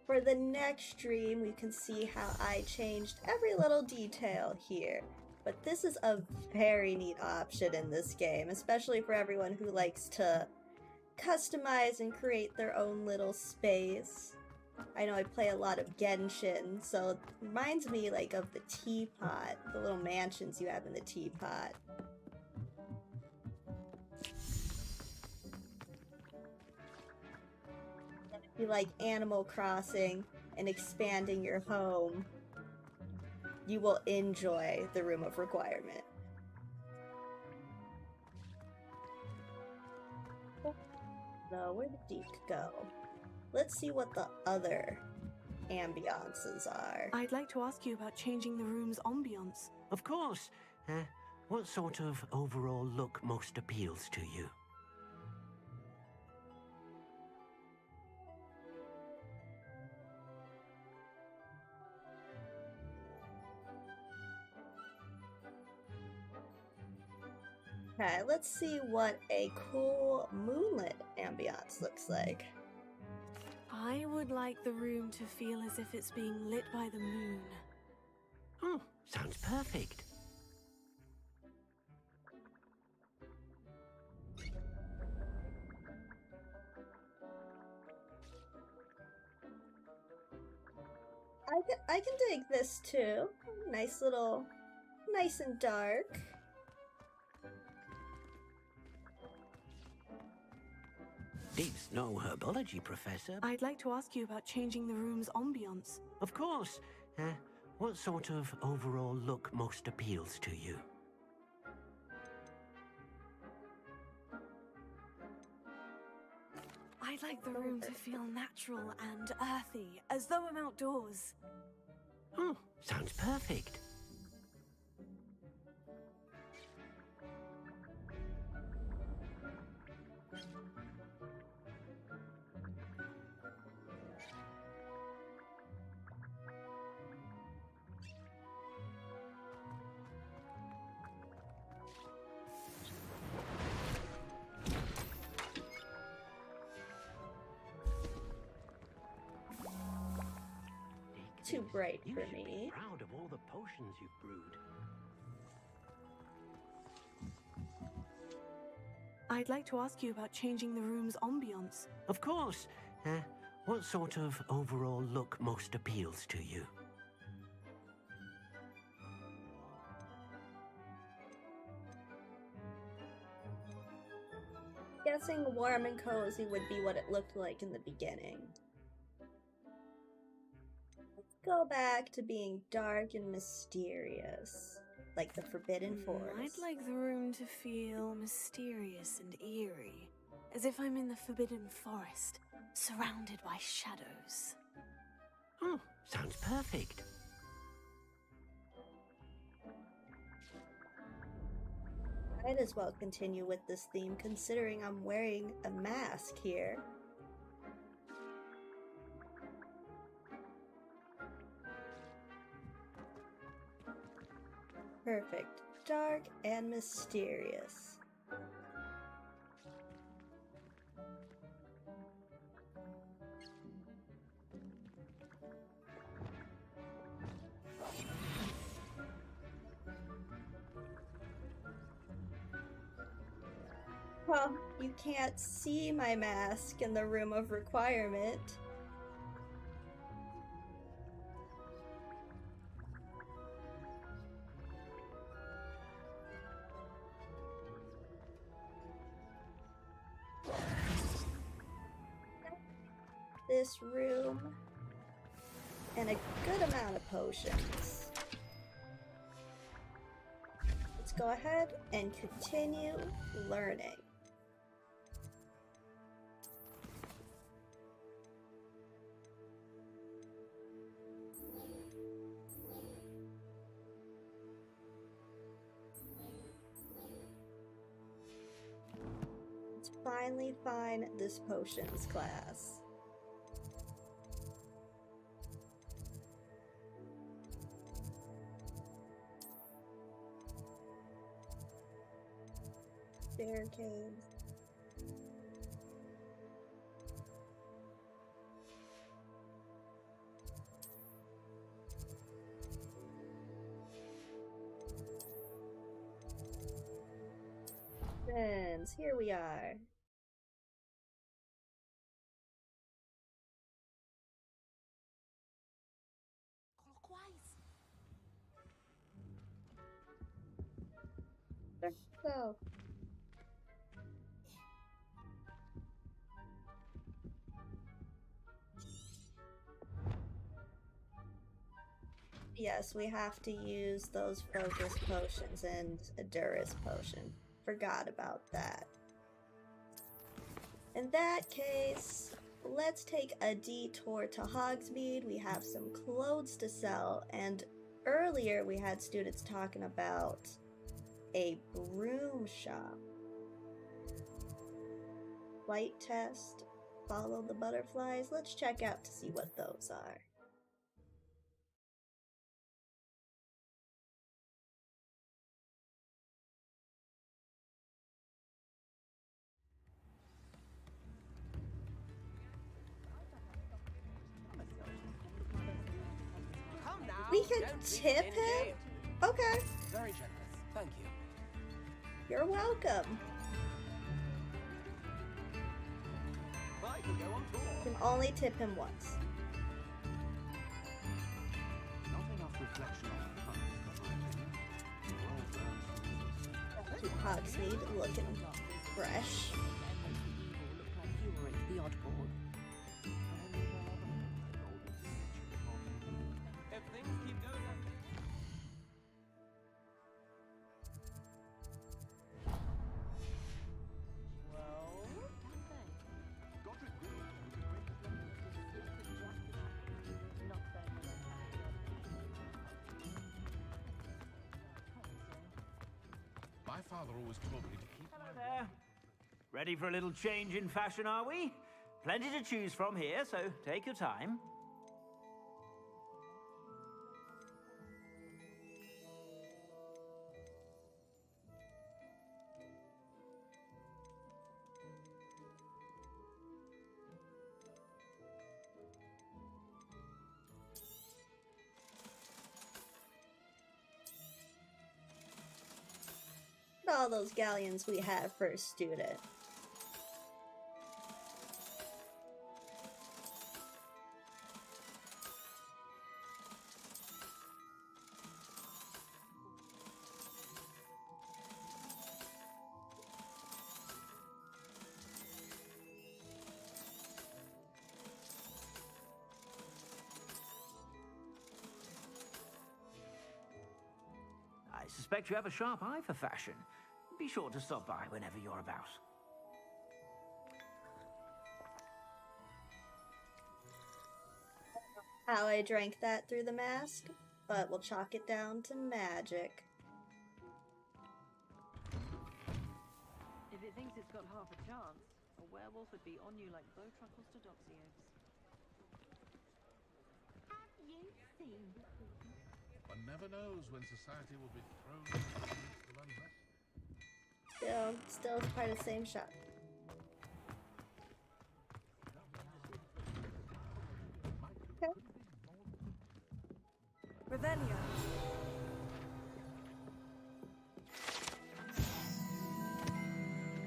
For the next stream, we can see how I changed every little detail here. But this is a very neat option in this game, especially for everyone who likes to customize and create their own little space. I know I play a lot of Genshin, so it reminds me like of the teapot, the little mansions you have in the teapot. If you like Animal Crossing and expanding your home, you will enjoy the Room of Requirement. So, where did Deke go? let's see what the other ambiances are. I'd like to ask you about changing the room's ambiance. Of course. What sort of overall look most appeals to you? Okay, let's see what a cool moonlit ambiance looks like. I would like the room to feel as if it's being lit by the moon. Oh, sounds perfect. I can dig this too. Nice and dark. Deep snow herbology, Professor. I'd like to ask you about changing the room's ambiance. Of course. What sort of overall look most appeals to you? I'd like the room to feel natural and earthy, as though I'm outdoors. Oh, sounds perfect. Too bright You for should be me. proud of all the potions you've brewed. I'd like to ask you about changing the room's ambiance. Of course. What sort of overall look most appeals to you? Guessing warm and cozy would be what it looked like in the beginning. Let's go back to being dark and mysterious, like the Forbidden Forest. I'd like the room to feel mysterious and eerie, as if I'm in the Forbidden Forest, surrounded by shadows. Oh, sounds perfect. Might as well continue with this theme, considering I'm wearing a mask here. Perfect. Dark and mysterious. Well, you can't see my mask in the room of requirement. This room and a good amount of potions. Let's go ahead and continue learning. Let's finally find this potions class. Staircase. Friends, here we are. Let's go. Yes, we have to use those focus potions and a Durus potion. Forgot about that. In that case, let's take a detour to Hogsmeade. We have some clothes to sell, and earlier we had students talking about a broom shop. Flight test, follow the butterflies. Let's check out to see what those are. We can tip him? Okay. Very generous. Thank you. You're welcome. I can go on tour. You can only tip him once. Not enough reflection on Keep Hogsmeade looking fresh. The oddball. If things keep going as My father always told me to keep Hello there. Ready for a little change in fashion, are we? Plenty to choose from here, so take your time. Look at all those galleons we have for a student. I suspect you have a sharp eye for fashion. Be sure to stop by whenever you're about. How I drank that through the mask, but we'll chalk it down to magic. If it thinks it's got half a chance, a werewolf would be on you like Bowtruckles to Doxiodes. Have you seen? One never knows when society will be thrown into the midst of unrest. Still part of the same shop. Okay. Revelio.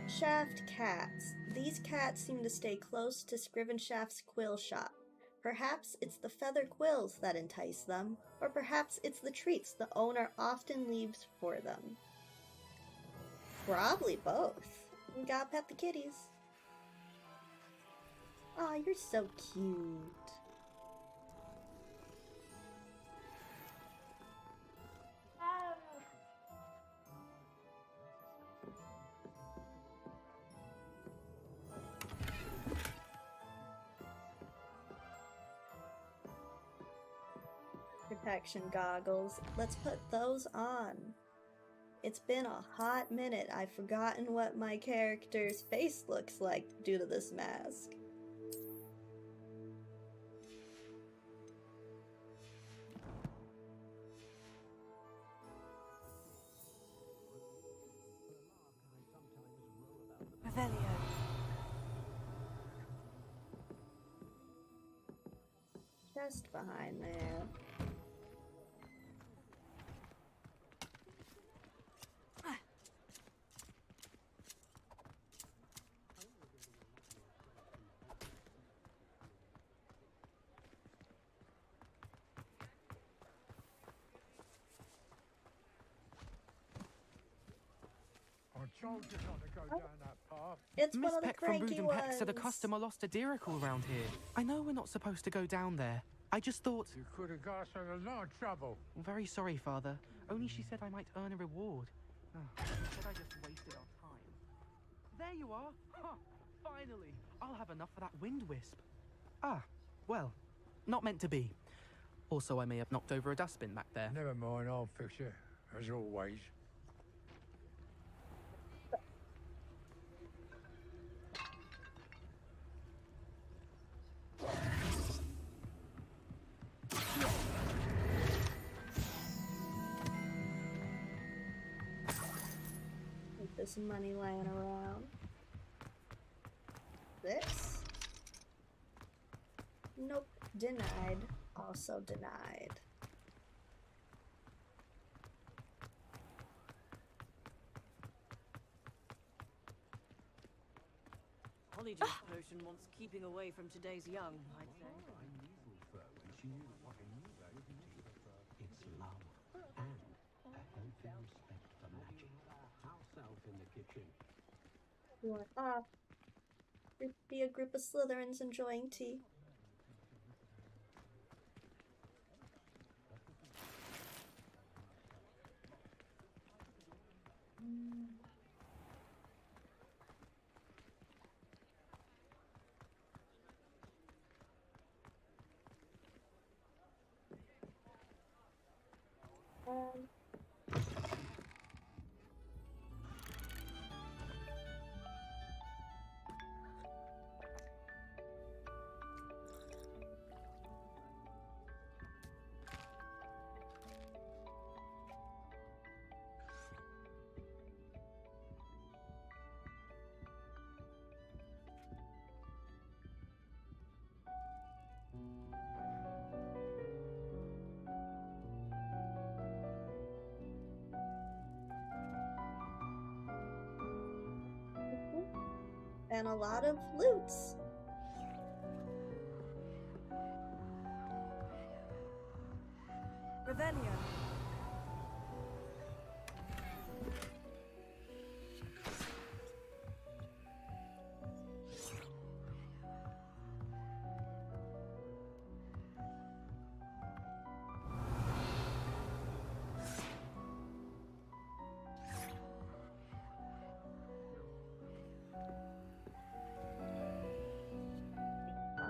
Shaft cats. These cats seem to stay close to Scrivenshaft's quill shop. Perhaps it's the feather quills that entice them, or perhaps it's the treats the owner often leaves for them. Probably both. We gotta pet the kitties. Aw, you're so cute. Protection goggles. Let's put those on. It's been a hot minute. I've forgotten what my character's face looks like due to this mask. Revelio. Just behind there. I told you not to go down that path. It's Miss one of the Peck from cranky Brood and Peck said a ones. customer lost a deeracle around here. I know we're not supposed to go down there. I just thought... You could have got us in a lot of trouble. I'm very sorry, Father. Only she said I might earn a reward. Oh, she said I just wasted our time. There you are! Huh. Finally! I'll have enough for that wind wisp. Ah, well, not meant to be. Also, I may have knocked over a dustbin back there. Never mind, I'll fix it, as always. Like this money laying around. This? Nope. Denied. Also denied. Polyjuice potion wants keeping away from today's young, I'd say. It's love and a healthy respect for magic. House elf in the kitchen. What? Ah. Be a group of Slytherins enjoying tea. And a lot of loots. Revelio.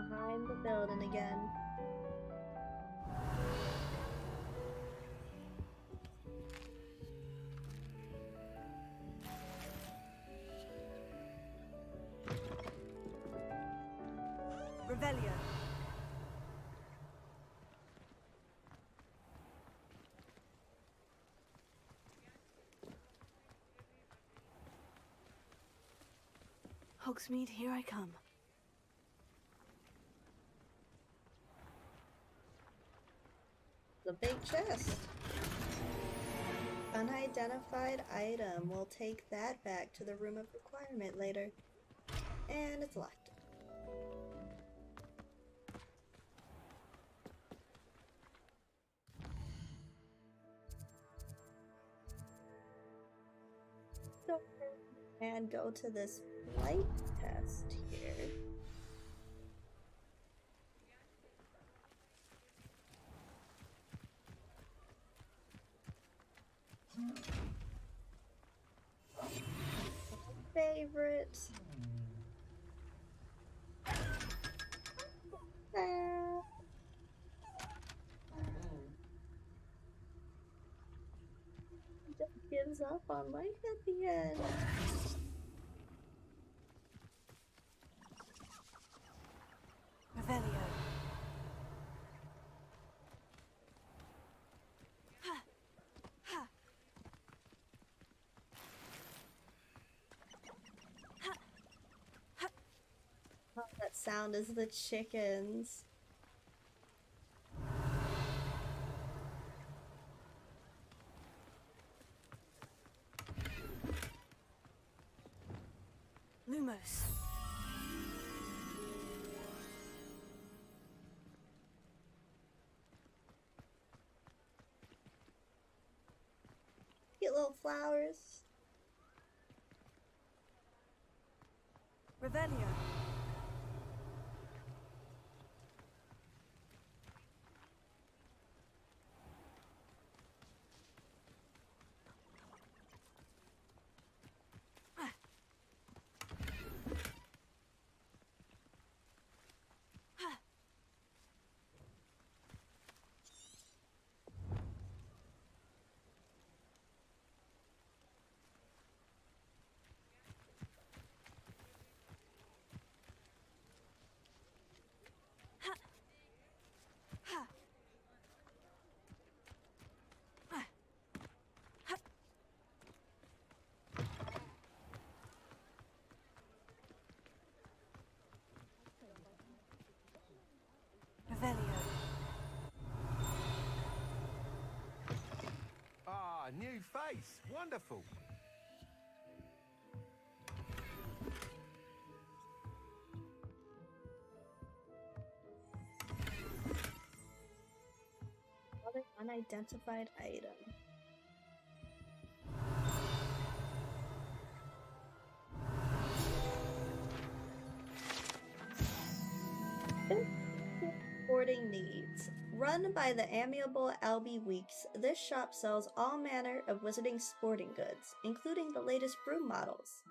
Behind the building again. Revelio. Hogsmeade, here I come. The big chest. Unidentified item. We'll take that back to the room of requirement later. And it's locked. And go to this light test here. Favorite. Just gives up on life at the end. Revelio. Oh, that sound is the chickens. Lumos. Cute little flowers. Revelio. Elio. Ah, new face. Wonderful. Another unidentified item. Sporting needs. Run by the amiable Albie Weeks, this shop sells all manner of wizarding sporting goods, including the latest broom models.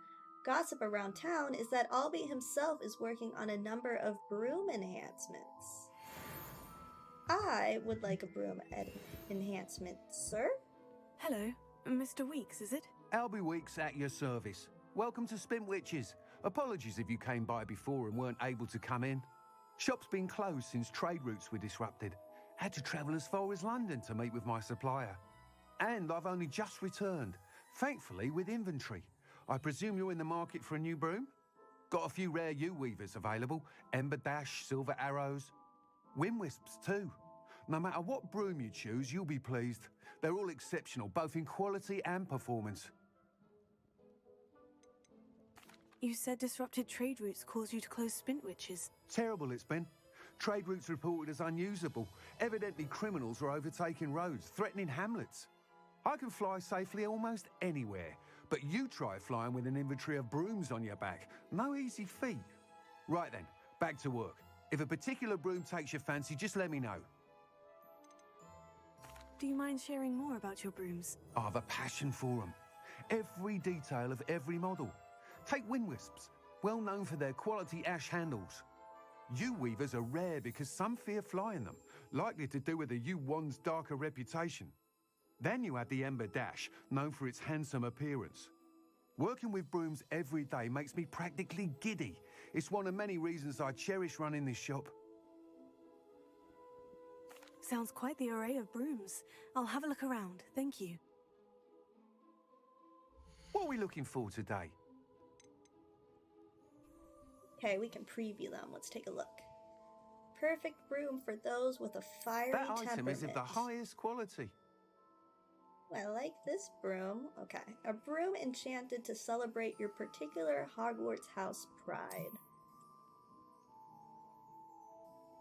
Gossip around town is that Albie himself is working on a number of broom enhancements. I would like a broom enhancement, sir. Hello, Mr. Weeks, is it? Albie Weeks at your service. Welcome to Spintwitches. Apologies if you came by before and weren't able to come in. Shop's been closed since trade routes were disrupted. Had to travel as far as London to meet with my supplier. And I've only just returned, thankfully with inventory. I presume you're in the market for a new broom? Got a few rare U-weavers available. Ember Dash, Silver Arrows. Wind Wisps too. No matter what broom you choose, you'll be pleased. They're all exceptional, both in quality and performance. You said disrupted trade routes caused you to close Spintwitches. Terrible it's been. Trade routes reported as unusable. Evidently criminals are overtaking roads, threatening hamlets. I can fly safely almost anywhere, but you try flying with an inventory of brooms on your back. No easy feat. Right then, back to work. If a particular broom takes your fancy, just let me know. Do you mind sharing more about your brooms? I have a passion for them. Every detail of every model. Take Wind Wisps, well known for their quality ash handles. U-weavers are rare because some fear flying them, likely to do with the U-wand's darker reputation. Then you have the Ember Dash, known for its handsome appearance. Working with brooms every day makes me practically giddy. It's one of many reasons I cherish running this shop. Sounds quite the array of brooms. I'll have a look around, thank you. What are we looking for today? Okay, we can preview them. Let's take a look. Perfect broom for those with a fiery That temperament. item is of the highest quality. I like this broom. Okay. A broom enchanted to celebrate your particular Hogwarts house pride.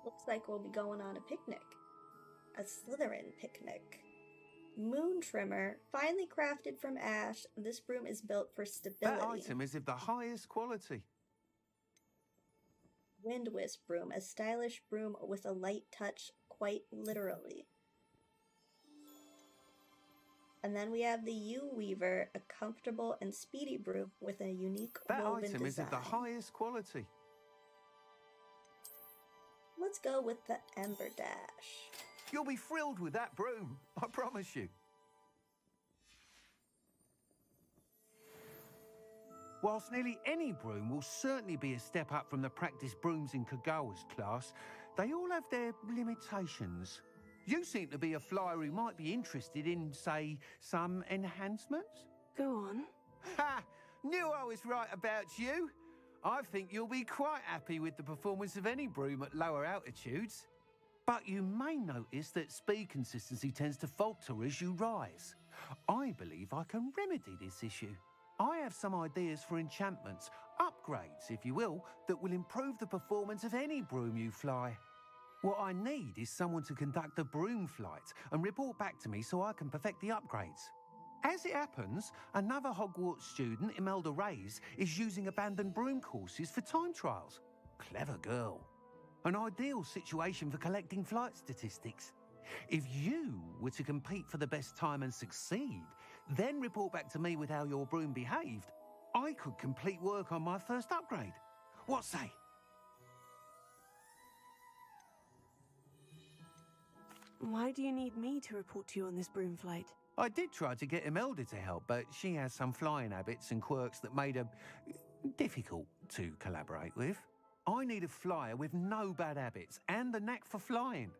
Looks like we'll be going on a picnic. A Slytherin picnic. Moon trimmer, finely crafted from ash. This broom is built for stability. That item is of the highest quality. Wind Wisp broom, a stylish broom with a light touch, quite literally. And then we have the U-weaver, a comfortable and speedy broom with a unique That woven item is design. of the highest quality. Let's go with the Ember Dash. You'll be thrilled with that broom, I promise you. Whilst nearly any broom will certainly be a step up from the practice brooms in Kagawa's class, they all have their limitations. You seem to be a flyer who might be interested in, say, some enhancements? Go on. Ha! Knew I was right about you. I think you'll be quite happy with the performance of any broom at lower altitudes. But you may notice that speed consistency tends to falter as you rise. I believe I can remedy this issue. I have some ideas for enchantments, upgrades, if you will, that will improve the performance of any broom you fly. What I need is someone to conduct a broom flight and report back to me so I can perfect the upgrades. As it happens, another Hogwarts student, Imelda Reyes, is using abandoned broom courses for time trials. Clever girl. An ideal situation for collecting flight statistics. If you were to compete for the best time and succeed, then report back to me with how your broom behaved, I could complete work on my first upgrade. What say? Why do you need me to report to you on this broom flight? I did try to get Imelda to help, but she has some flying habits and quirks that made her difficult to collaborate with. I need a flyer with no bad habits and the knack for flying.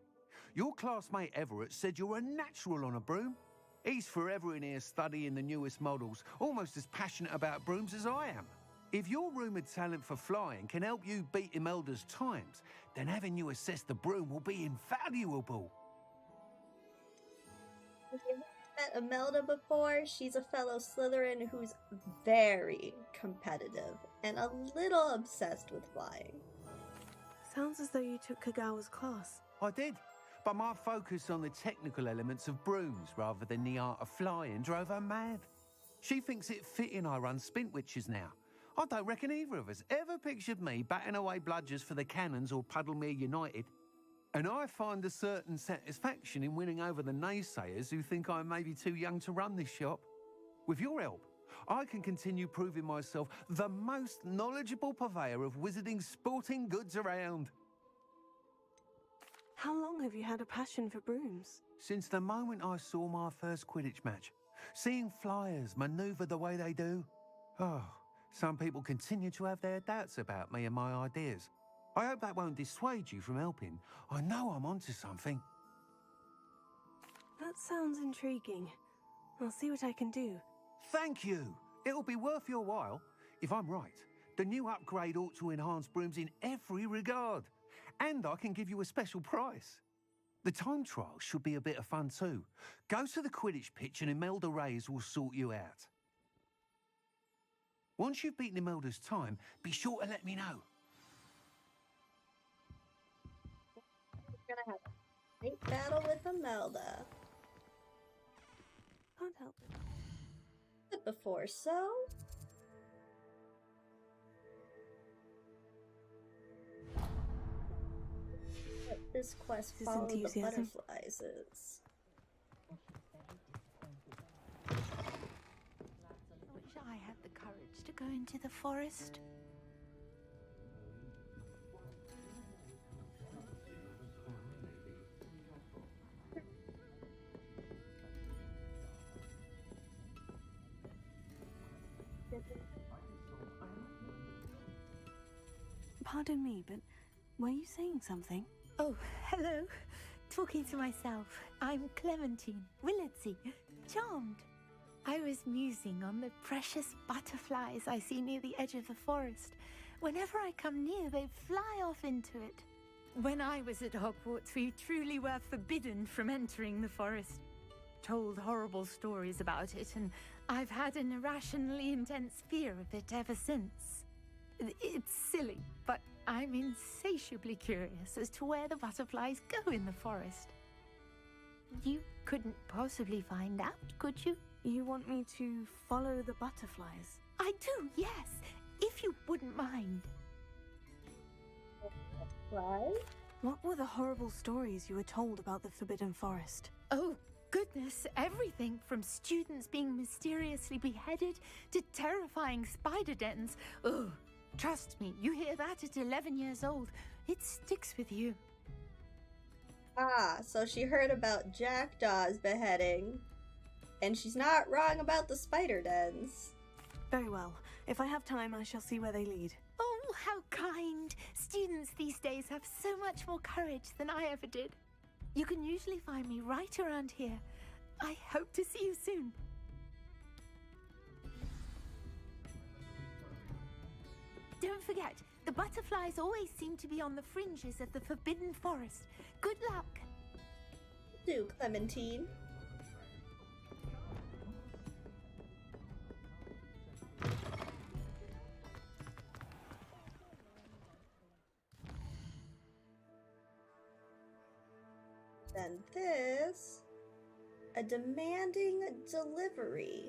Your classmate Everett said you're a natural on a broom. He's forever in here studying the newest models, almost as passionate about brooms as I am. If your rumoured talent for flying can help you beat Imelda's times, then having you assess the broom will be invaluable. If you've met Imelda before, she's a fellow Slytherin who's very competitive and a little obsessed with flying. Sounds as though you took Kagawa's class. I did, but my focus on the technical elements of brooms rather than the art of flying drove her mad. She thinks it fitting I run Spintwitches now. I don't reckon either of us ever pictured me batting away bludgers for the Cannons or Puddlemere United. And I find a certain satisfaction in winning over the naysayers who think I may be too young to run this shop. With your help, I can continue proving myself the most knowledgeable purveyor of wizarding sporting goods around. How long have you had a passion for brooms? Since the moment I saw my first Quidditch match, seeing flyers manoeuvre the way they do. Oh, some people continue to have their doubts about me and my ideas. I hope that won't dissuade you from helping. I know I'm onto something. That sounds intriguing. I'll see what I can do. Thank you. It'll be worth your while. If I'm right, the new upgrade ought to enhance brooms in every regard. And I can give you a special price. The time trial should be a bit of fun too. Go to the Quidditch pitch and Imelda Reyes will sort you out. Once you've beaten Imelda's time, be sure to let me know. We're gonna have a great battle with Imelda. Can't help it. But before so... Let this quest This follow the enthusiasm. butterflies is. I wish I had the courage to go into the forest. Pardon me, but were you saying something? Oh, hello. Talking to myself. I'm Clementine Willardsey. Charmed. I was musing on the precious butterflies I see near the edge of the forest. Whenever I come near, they fly off into it. When I was at Hogwarts, we truly were forbidden from entering the forest. Told horrible stories about it, and I've had an irrationally intense fear of it ever since. It's silly, but I'm insatiably curious as to where the butterflies go in the forest. You couldn't possibly find out, could you? You want me to follow the butterflies? I do, yes, if you wouldn't mind. Right? What were the horrible stories you were told about the Forbidden Forest? Oh, goodness, everything from students being mysteriously beheaded to terrifying spider dens. Oh, trust me, you hear that at 11 years old, it sticks with you. Ah, so she heard about Jackdaw's beheading. And she's not wrong about the spider dens. Very well. If I have time, I shall see where they lead. Oh, how kind! Students these days have so much more courage than I ever did. You can usually find me right around here. I hope to see you soon. Don't forget, the butterflies always seem to be on the fringes of the Forbidden Forest. Good luck! Do, Clementine. Then this... a demanding delivery.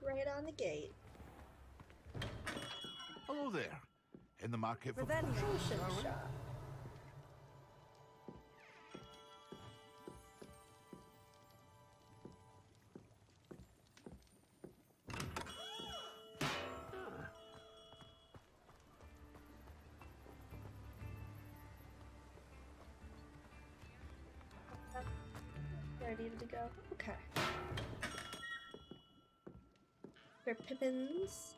Right on the gate. Hello there. In the market for Potion potions, are we? shop. Ready to go? Okay. for Pippins.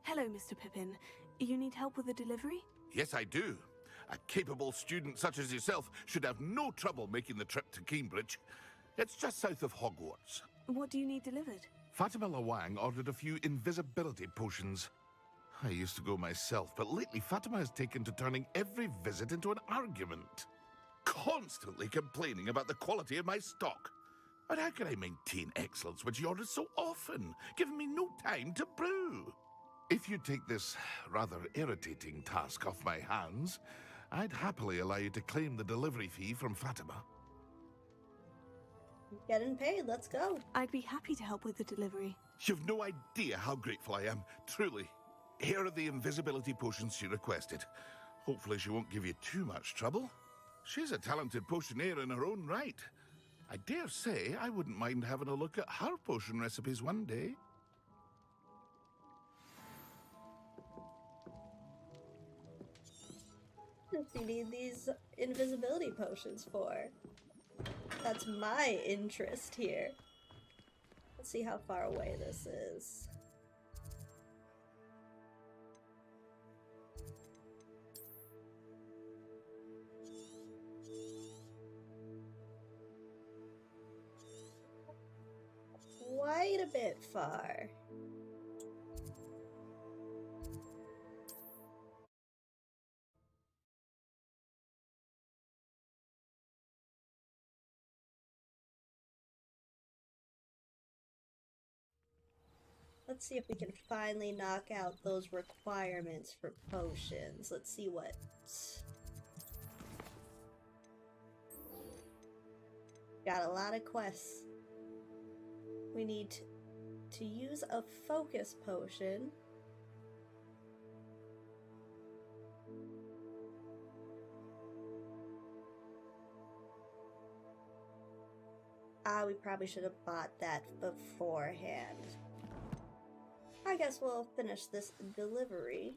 Hello, Mr. Pippin. You need help with a delivery? Yes, I do. A capable student such as yourself should have no trouble making the trip to Cambridge. It's just south of Hogwarts. What do you need delivered? Fatima Lawang ordered a few invisibility potions. I used to go myself, but lately Fatima has taken to turning every visit into an argument. Constantly complaining about the quality of my stock. But how can I maintain excellence when she orders so often, giving me no time to brew? If you take this rather irritating task off my hands, I'd happily allow you to claim the delivery fee from Fatima. Getting paid, let's go. I'd be happy to help with the delivery. You've no idea how grateful I am, truly. Here are the invisibility potions she requested. Hopefully she won't give you too much trouble. She's a talented potioneer in her own right. I dare say I wouldn't mind having a look at her potion recipes one day. What do you need these invisibility potions for? That's my interest here. Let's see how far away this is. Quite a bit far. Let's see if we can finally knock out those requirements for potions. Let's see what... Got a lot of quests. We need to use a focus potion. We probably should have bought that beforehand. I guess we'll finish this delivery.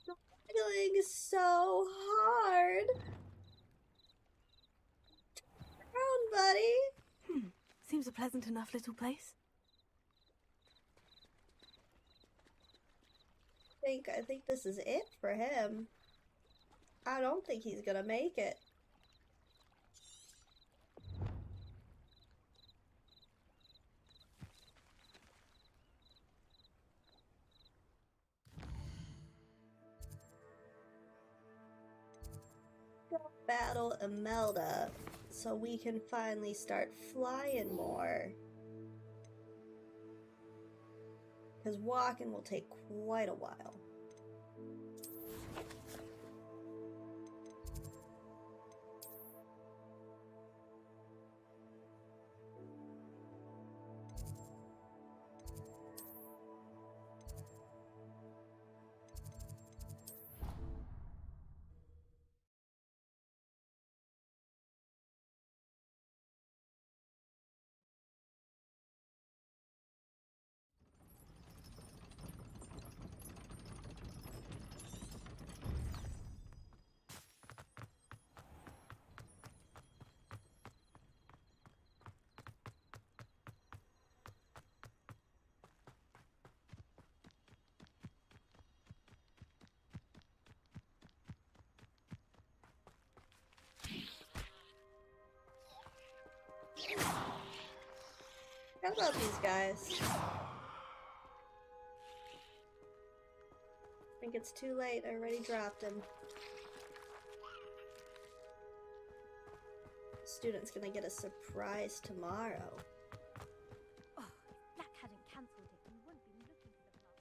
Struggling so hard. Turn around, buddy. Seems a pleasant enough little place. I think this is it for him. I don't think he's gonna make it. Battle Imelda so we can finally start flying more. Because walking will take quite a while. How about these guys? I think it's too late. I already dropped him. Student's gonna get a surprise tomorrow. Oh, if Black hadn't cancelled it, we wouldn't be looking for the block.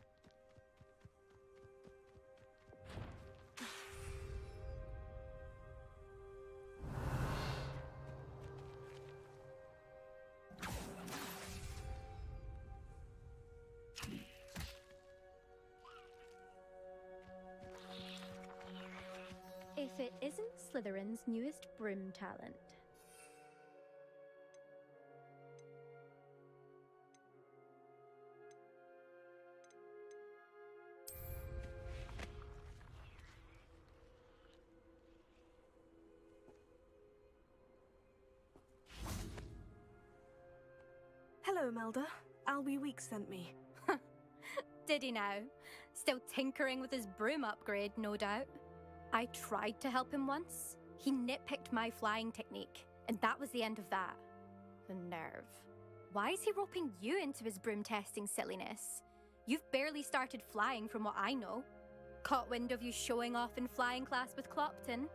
If it isn't Slytherin's newest broom talent. Hello, Melda. Albie Weeks sent me. Did he now? Still tinkering with his broom upgrade, no doubt. I tried to help him once. He nitpicked my flying technique, and that was the end of that. The nerve. Why is he roping you into his broom testing silliness? You've barely started flying from what I know. Caught wind of you showing off in flying class with Clopton.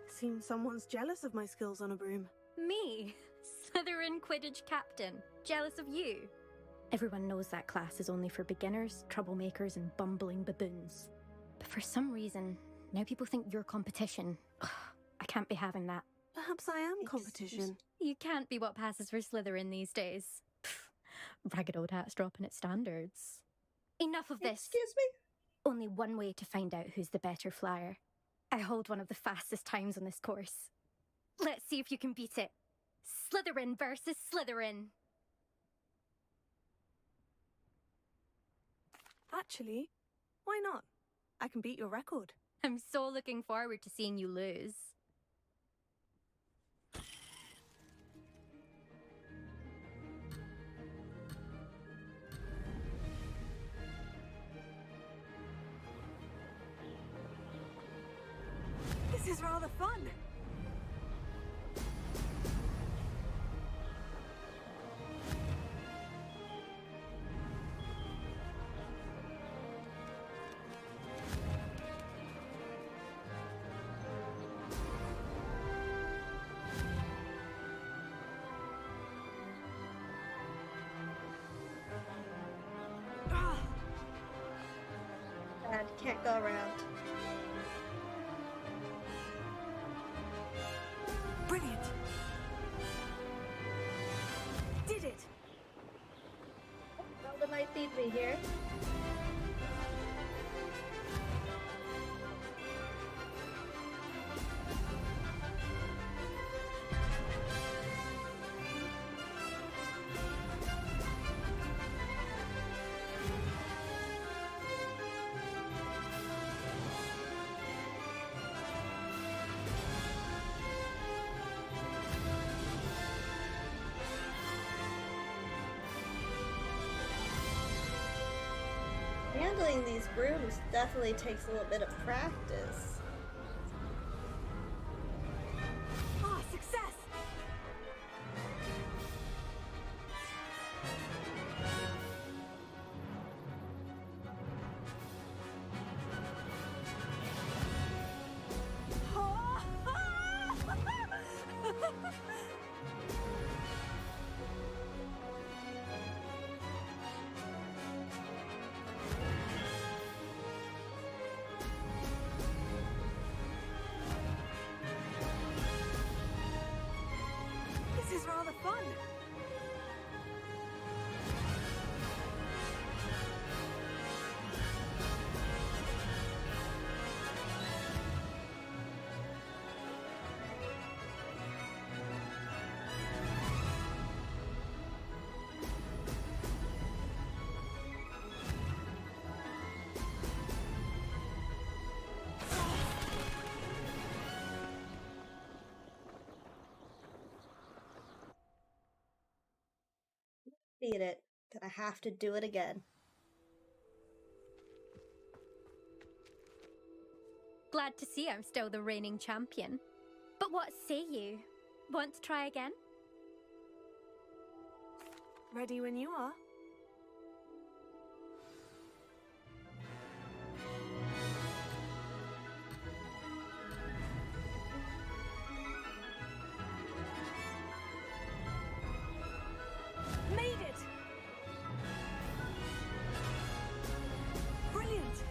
Seems someone's jealous of my skills on a broom. Me? Slytherin Quidditch captain. Jealous of you? Everyone knows that class is only for beginners, troublemakers, and bumbling baboons. But for some reason, now people think you're competition. Ugh, I can't be having that. Perhaps I am competition. You can't be what passes for Slytherin these days. Pff, ragged old hat's dropping its standards. Enough of this. Excuse me? Only one way to find out who's the better flyer. I hold one of the fastest times on this course. Let's see if you can beat it. Slytherin versus Slytherin. Actually, why not? I can beat your record. I'm so looking forward to seeing you lose. This is rather fun. Bad, can't go around. Brilliant. Did it. Zelda might beat me here. Handling these brooms definitely takes a little bit of practice. Ah, success! This is rather fun. Beat it. Gonna have to do it again. Glad to see I'm still the reigning champion. But what say you? Want to try again? Ready when you are. Made it! Brilliant!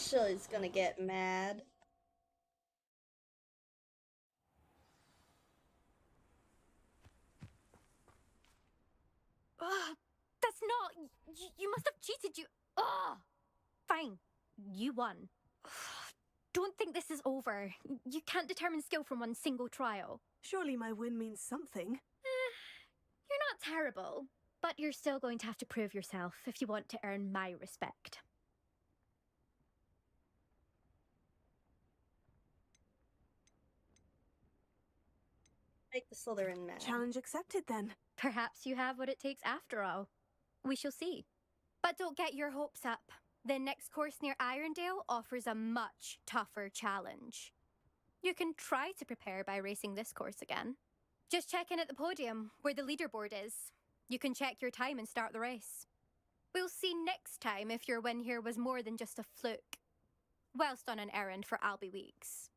She's gonna get mad. Ugh, that's not. You must have cheated. Ugh. Fine. You won. Don't think this is over. You can't determine skill from one single trial. Surely my win means something. You're not terrible, but you're still going to have to prove yourself if you want to earn my respect. Make the Slytherin mad. Challenge accepted then. Perhaps you have what it takes after all. We shall see. But don't get your hopes up. The next course near Irondale offers a much tougher challenge. You can try to prepare by racing this course again. Just check in at the podium, where the leaderboard is. You can check your time and start the race. We'll see next time if your win here was more than just a fluke. Whilst on an errand for Albie Weeks.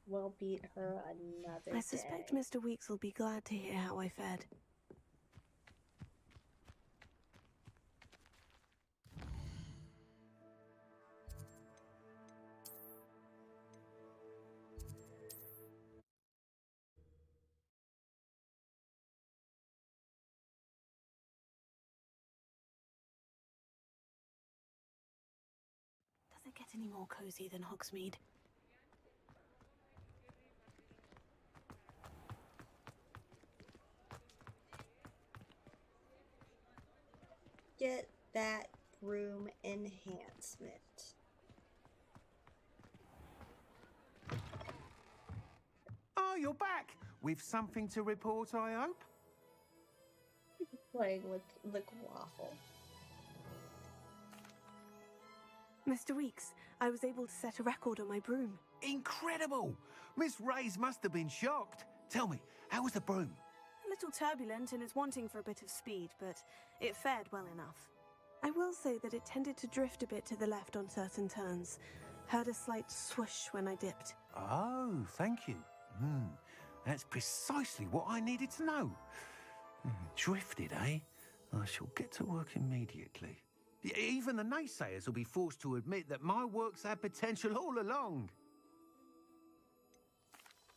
We'll beat her another I suspect day. Mr. Weeks will be glad to hear how I fared. Does it get any more cozy than Hogsmeade? Get that broom enhancement. Oh, you're back! With something to report, I hope? Playing with the waffle. Mr. Weeks, I was able to set a record on my broom. Incredible! Miss Reyes must have been shocked. Tell me, how was the broom? A little turbulent and is wanting for a bit of speed, but it fared well enough. I will say that it tended to drift a bit to the left on certain turns. Heard a slight swoosh when I dipped. Oh, thank you. That's precisely what I needed to know. Drifted, eh? I shall get to work immediately. Even the naysayers will be forced to admit that my work's had potential all along.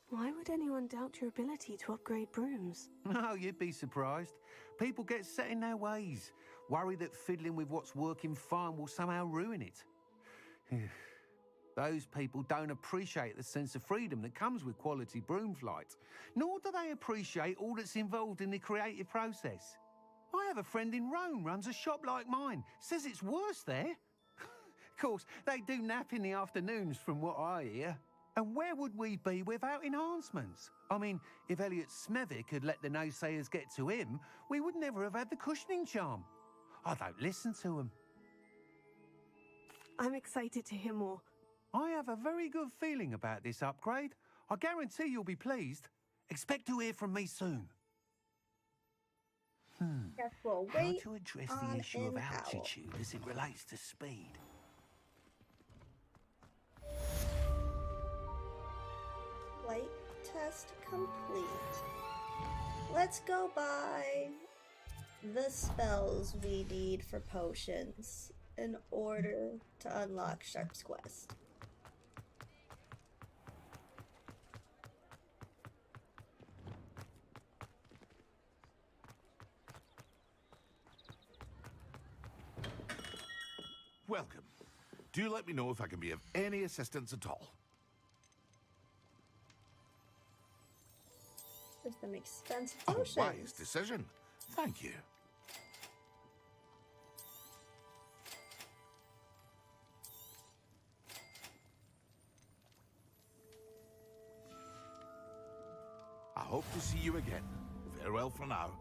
Why would anyone doubt your ability to upgrade brooms? Oh, you'd be surprised. People get set in their ways, worry that fiddling with what's working fine will somehow ruin it. Those people don't appreciate the sense of freedom that comes with quality broom flight, nor do they appreciate all that's involved in the creative process. I have a friend in Rome runs a shop like mine, says it's worse there. Of course, they do nap in the afternoons from what I hear. And where would we be without enhancements? I mean, if Elliot Smethwick had let the naysayers get to him, we would never have had the cushioning charm. I don't listen to them. I'm excited to hear more. I have a very good feeling about this upgrade. I guarantee you'll be pleased. Expect to hear from me soon. Yes, we'll How wait to address on the issue of an owl. altitude as it relates to speed? Flight test complete. Let's go by the spells we need for potions in order to unlock Sharp's Quest. Welcome. Do let me know if I can be of any assistance at all. There's some expensive A potions. wise decision. Thank you. I hope to see you again. Farewell for now.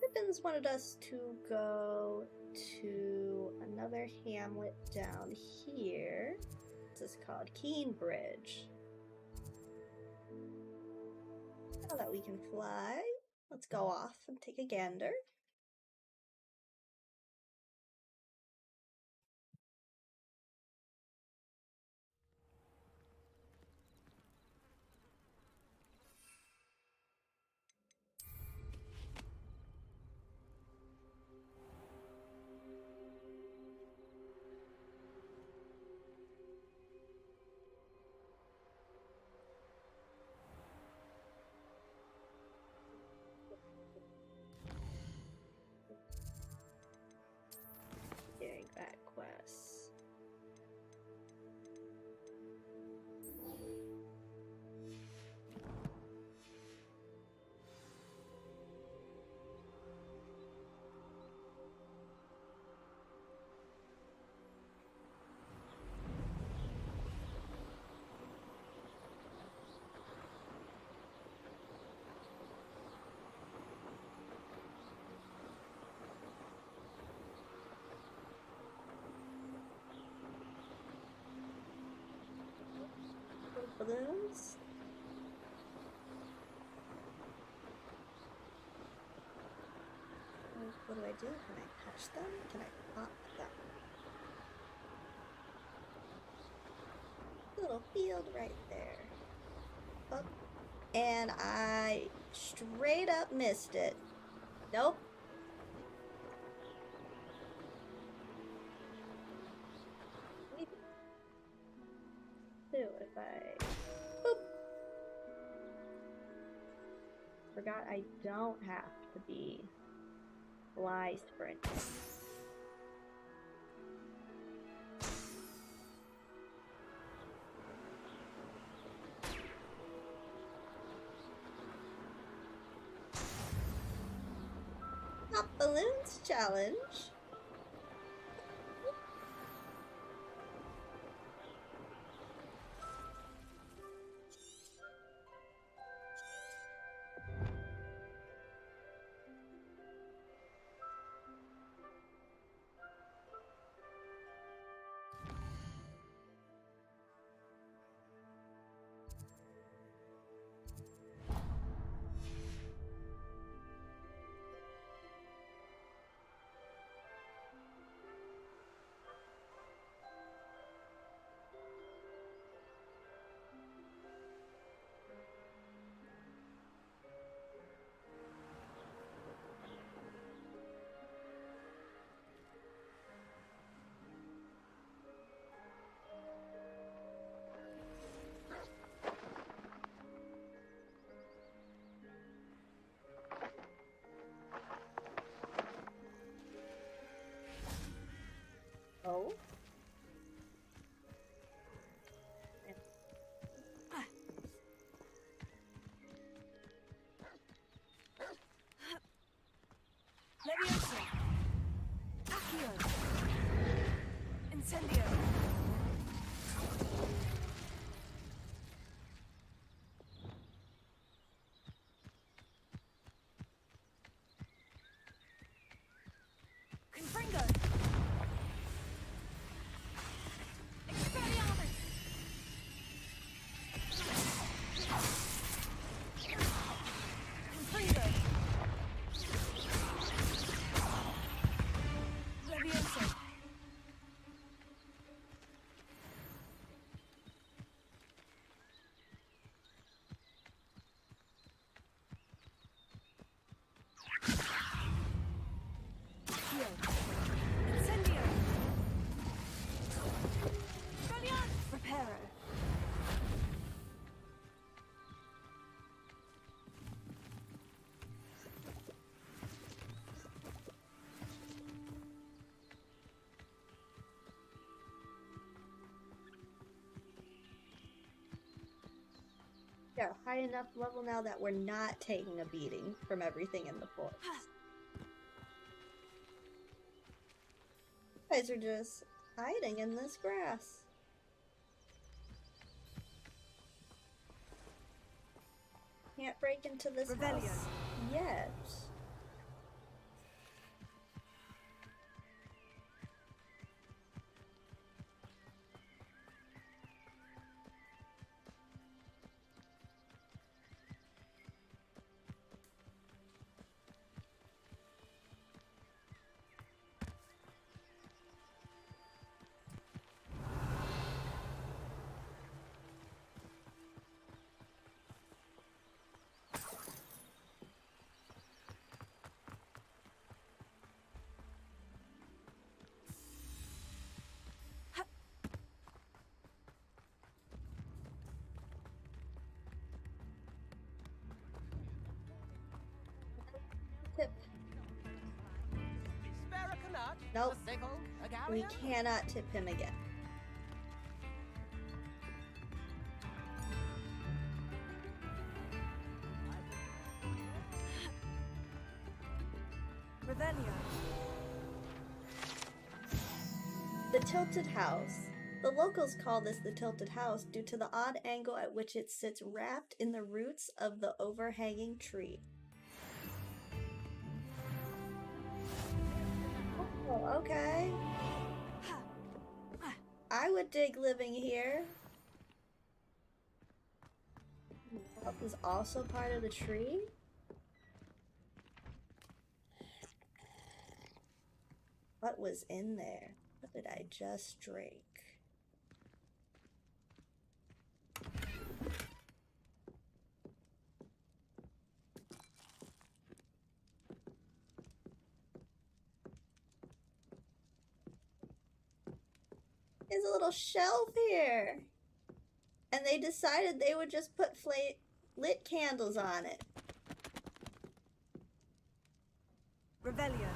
Pippin's wanted us to go to another hamlet down here. What's this called? Keen Bridge. Now that we can fly, let's go off and take a gander. Doing that quest. Balloons. What do I do? Can I touch them? Can I pop them? Little field right there. Oh, and I straight up missed it. Nope. If I boop. Forgot I don't have to be fly sprinting. Pop balloons challenge. Oh. Leviosa! Accio! Incendio! Confringo! Expelliarmus! Confringo! Leviosa! Accio! Incendio! Expelliarmus! Reparo! Yeah, high enough level now that we're not taking a beating from everything in the forest. You guys are just hiding in this grass. Can't break into this Revelio. house yet. Nope. A sickle? A We galleon? cannot tip him again. Revelio. The Tilted House. The locals call this the Tilted House due to the odd angle at which it sits wrapped in the roots of the overhanging tree. Oh, okay. I would dig living here. That is also part of the tree? What was in there? What did I just drink? There's a little shelf here. And they decided they would just put lit candles on it. Revelio.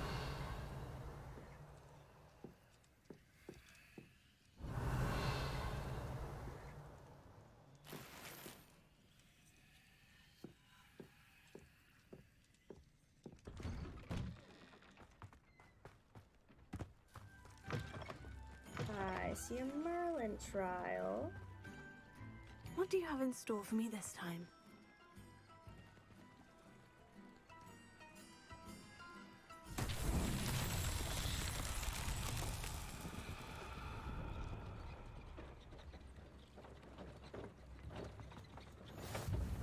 I see a Merlin trial. What do you have in store for me this time?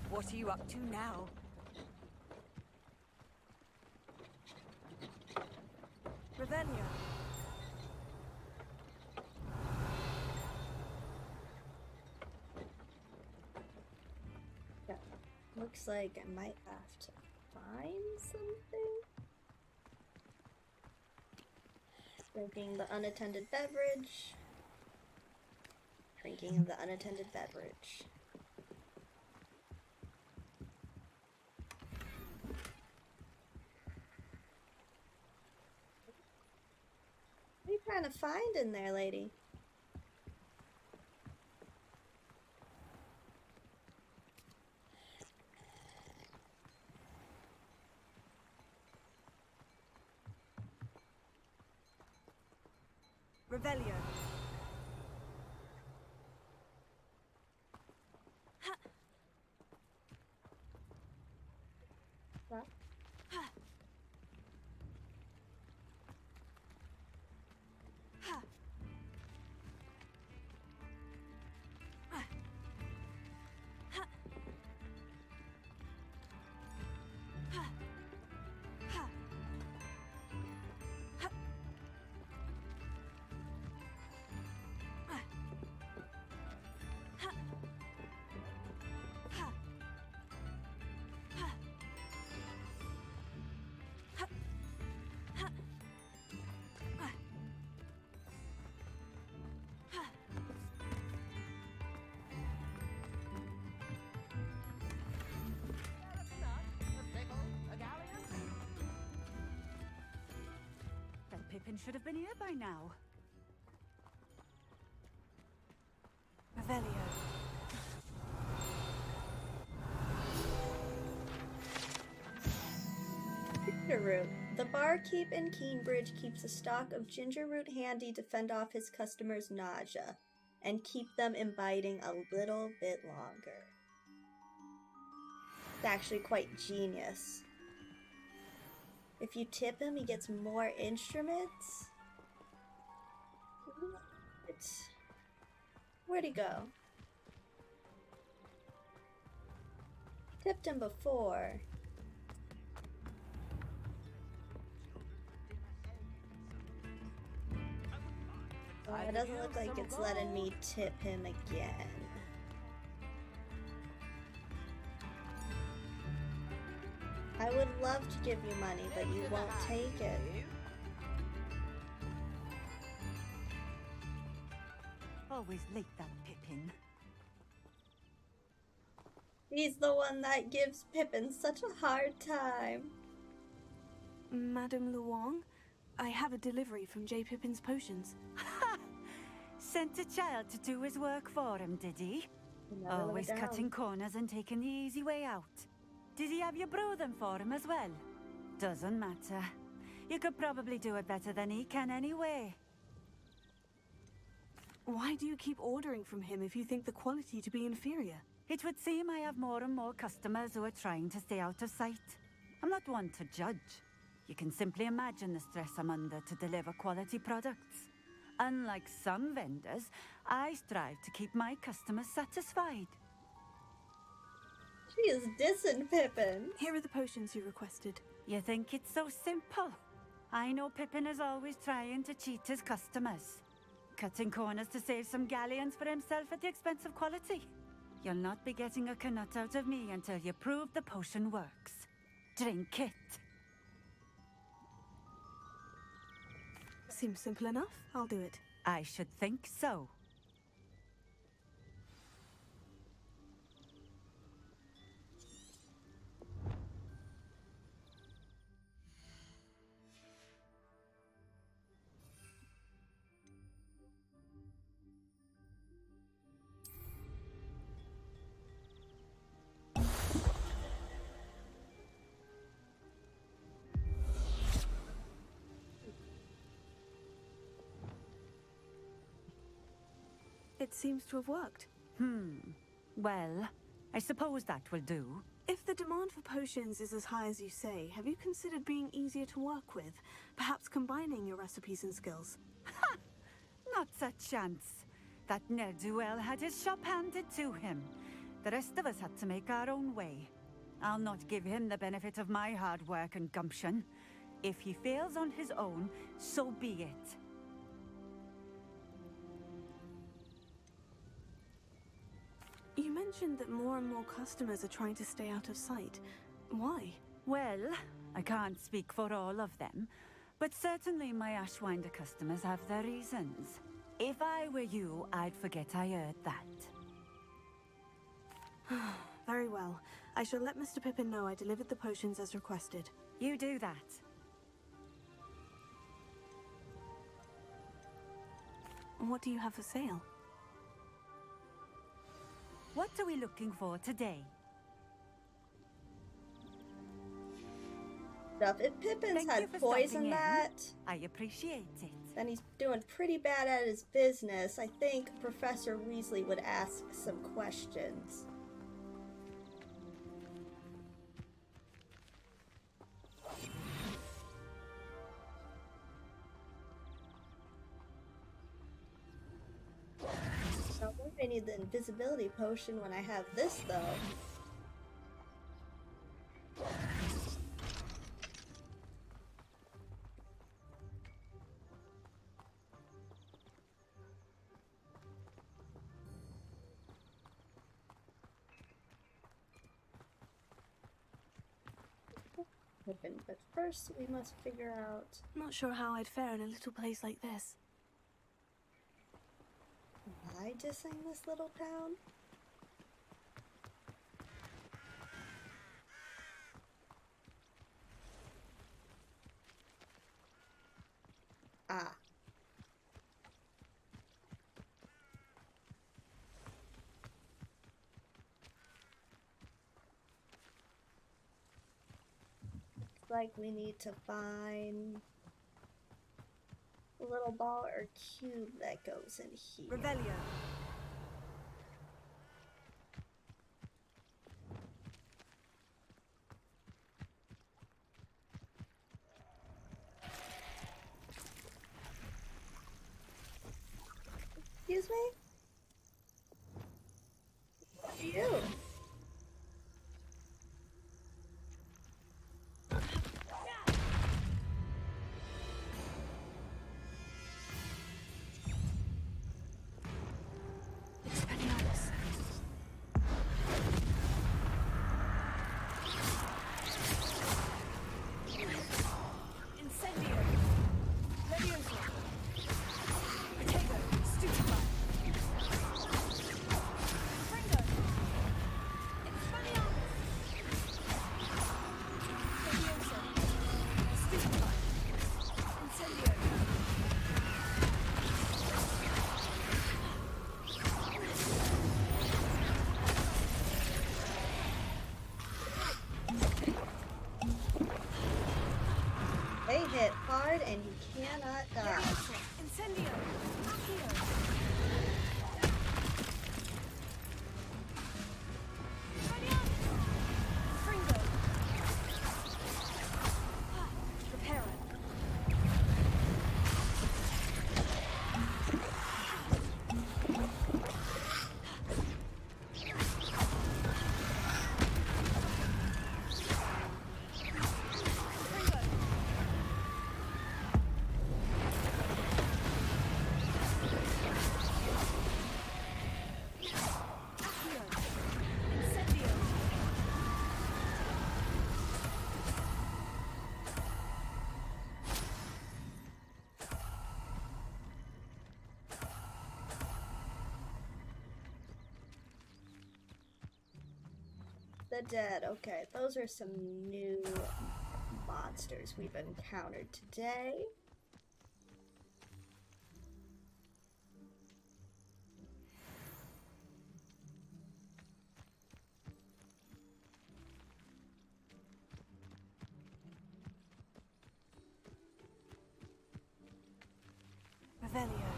What are you up to now? Revelio. Yeah. Looks like I might have to find something. Drinking the unattended beverage. Drinking the unattended beverage. What are you trying to find in there, lady? Revelio. What? Then Pippin should have been here by now. Revelio. Ginger root. The barkeep in Keenbridge keeps a stock of ginger root handy to fend off his customers' nausea and keep them imbibing a little bit longer. It's actually quite genius. If you tip him, he gets more instruments. What? Where'd he go? Tipped him before. Well, it doesn't look like it's letting me tip him again. I would love to give you money, but you won't take it. Always late, that Pippin. He's the one that gives Pippin such a hard time. Madame Luong, I have a delivery from J. Pippin's potions. Ha! Sent a child to do his work for him, did he? Never live Always it down. cutting corners and taking the easy way out. Did he have you brew them for him as well? Doesn't matter. You could probably do it better than he can anyway. Why do you keep ordering from him if you think the quality to be inferior? It would seem I have more and more customers who are trying to stay out of sight. I'm not one to judge. You can simply imagine the stress I'm under to deliver quality products. Unlike some vendors, I strive to keep my customers satisfied. She is dissing Pippin. Here are the potions you requested. You think it's so simple? I know Pippin is always trying to cheat his customers. Cutting corners to save some galleons for himself at the expense of quality. You'll not be getting a canut out of me until you prove the potion works. Drink it. Seems simple enough. I'll do it. I should think so. It seems to have worked. Well, I suppose that will do. If the demand for potions is as high as you say, have you considered being easier to work with? Perhaps combining your recipes and skills? Ha! Not a chance. That ne'er-do-well had his shop handed to him. The rest of us had to make our own way. I'll not give him the benefit of my hard work and gumption. If he fails on his own, so be it. You mentioned that more and more customers are trying to stay out of sight. Why? Well, I can't speak for all of them, but certainly my Ashwinder customers have their reasons. If I were you, I'd forget I heard that. Very well. I shall let Mr. Pippin know I delivered the potions as requested. You do that. What do you have for sale? What are we looking for today? Stuff. If Pippin's Thank you had for poisoned stopping in. that, I appreciate it. then he's doing pretty bad at his business. I think Professor Weasley would ask some questions. I need the invisibility potion when I have this, though. But first, we must figure out... Not sure how I'd fare in a little place like this. Am I dissing this little town? Ah. Looks like we need to find a little ball or cube that goes in here. Revelio. Excuse me? What are you? hit hard and he cannot dodge. Incendio! Fringo! Prepare it. The dead. Okay, those are some new monsters we've encountered today. Revelio.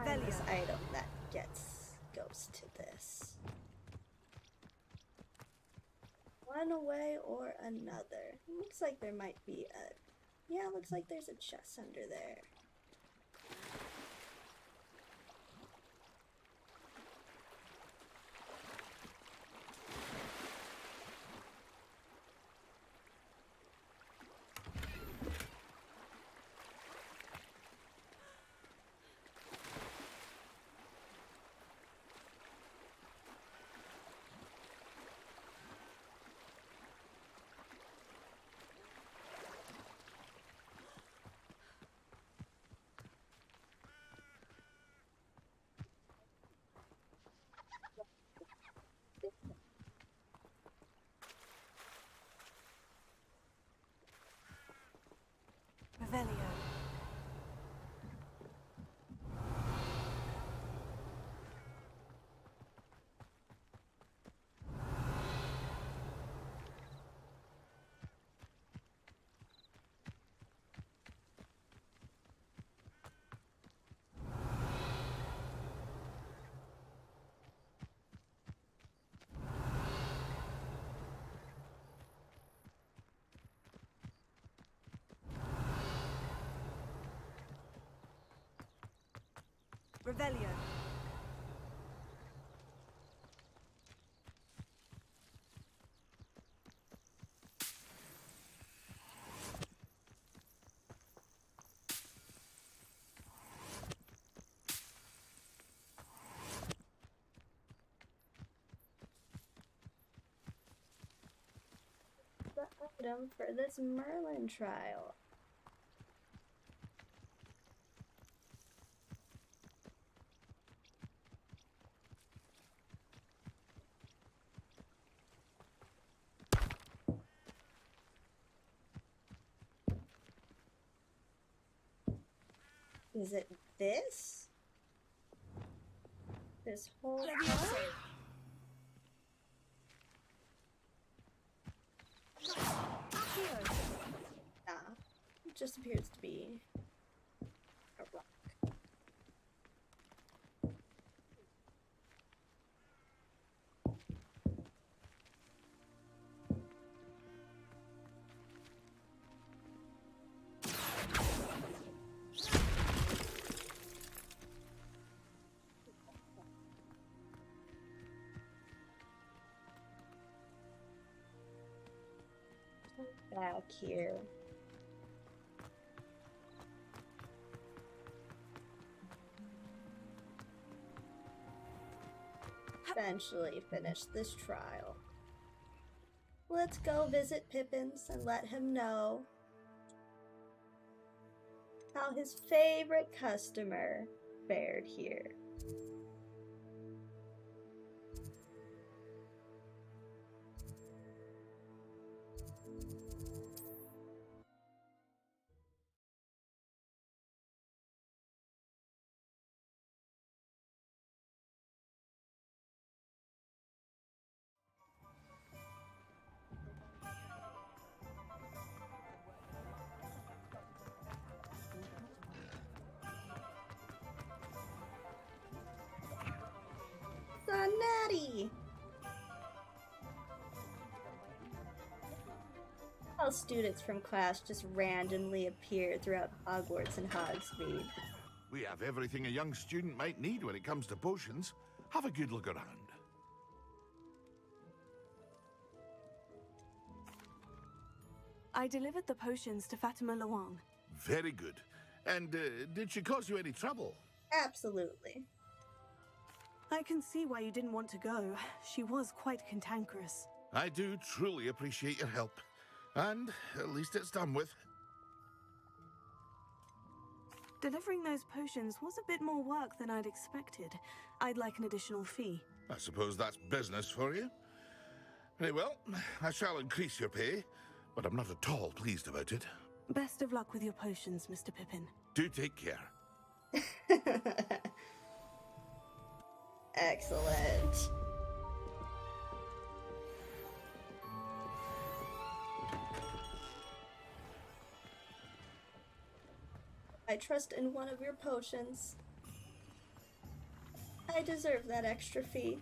Find this item that goes to this. One way or another. Looks like there might be a... Yeah, looks like there's a chest under there. Revelio. Revelio. The item for this Merlin trial. Is it this? This whole part? Nah, it just appears to be a rock. Back here. Eventually finish this trial. Let's go visit Pippin's and let him know how his favorite customer fared here. Maddie! All students from class just randomly appear throughout Hogwarts and Hogsmeade. We have everything a young student might need when it comes to potions. Have a good look around. I delivered the potions to Fatima Lawang. Very good. And did she cause you any trouble? Absolutely. I can see why you didn't want to go. She was quite cantankerous. I do truly appreciate your help. And at least it's done with. Delivering those potions was a bit more work than I'd expected. I'd like an additional fee. I suppose that's business for you. Very well, I shall increase your pay, but I'm not at all pleased about it. Best of luck with your potions, Mr. Pippin. Do take care. Excellent. I trust in one of your potions. I deserve that extra fee.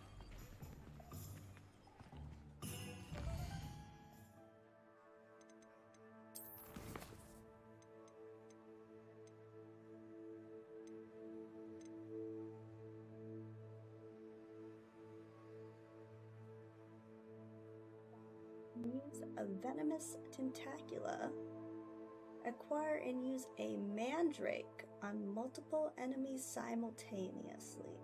Use a venomous tentacula. Acquire and use a mandrake on multiple enemies simultaneously.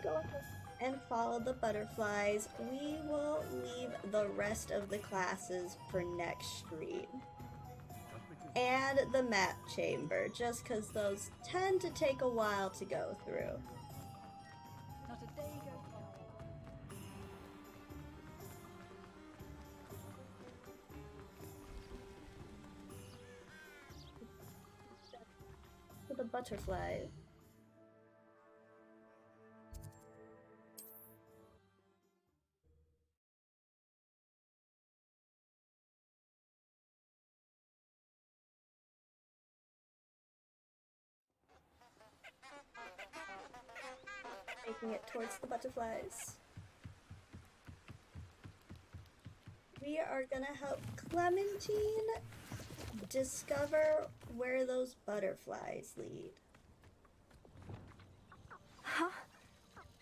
Go ahead and follow the butterflies. We will leave the rest of the classes for next stream. And the map chamber, just because those tend to take a while to go through. Not a day goes by. For the butterflies. Making it towards the butterflies. We are gonna help Clementine discover where those butterflies lead. Huh?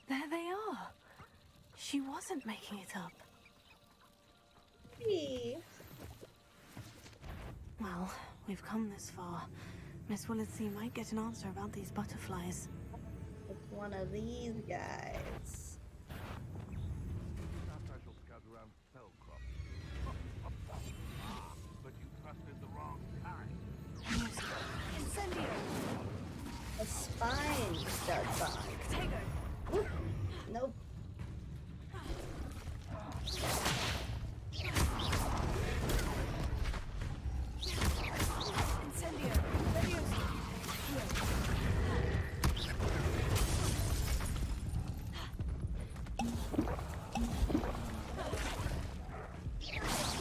There they are. She wasn't making it up. Hey. Well, we've come this far. Miss Willitsey might get an answer about these butterflies. It's one of these guys. Perhaps I shall scout around Spellcroft. But you trusted the wrong kind. Incendio. A spine stud bomb. Oop. Nope.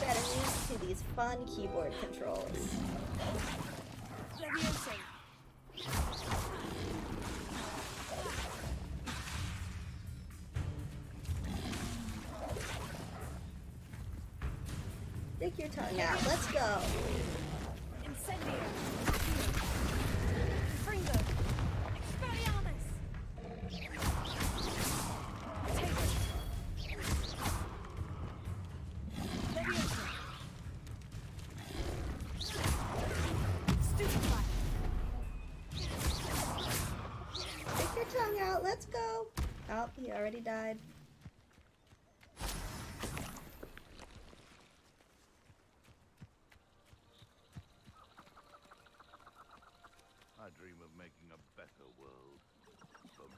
Better used to these fun keyboard controls. Stick your tongue out. Let's go. Incendio. Fringo. Expelliarmus. Take it. Leviosa. Stupefy. Stick your tongue out. Let's go. Oh, he already died. I dream of making a better world for me.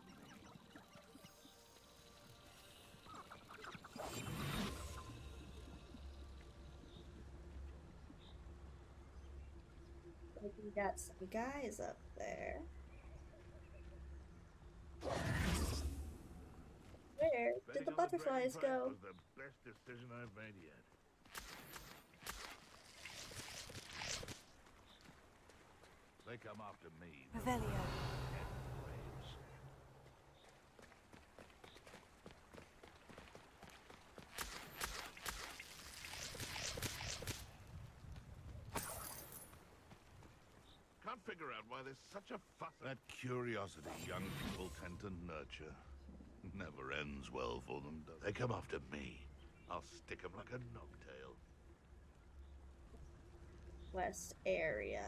Like we got some guys up there. Where Where did the butterflies go? Was the best decision I've made yet. They come after me. Revelio. Can't figure out why there's such a fuss. That curiosity young people tend to nurture never ends well for them. They come after me. I'll stick them like a knocktail. West area.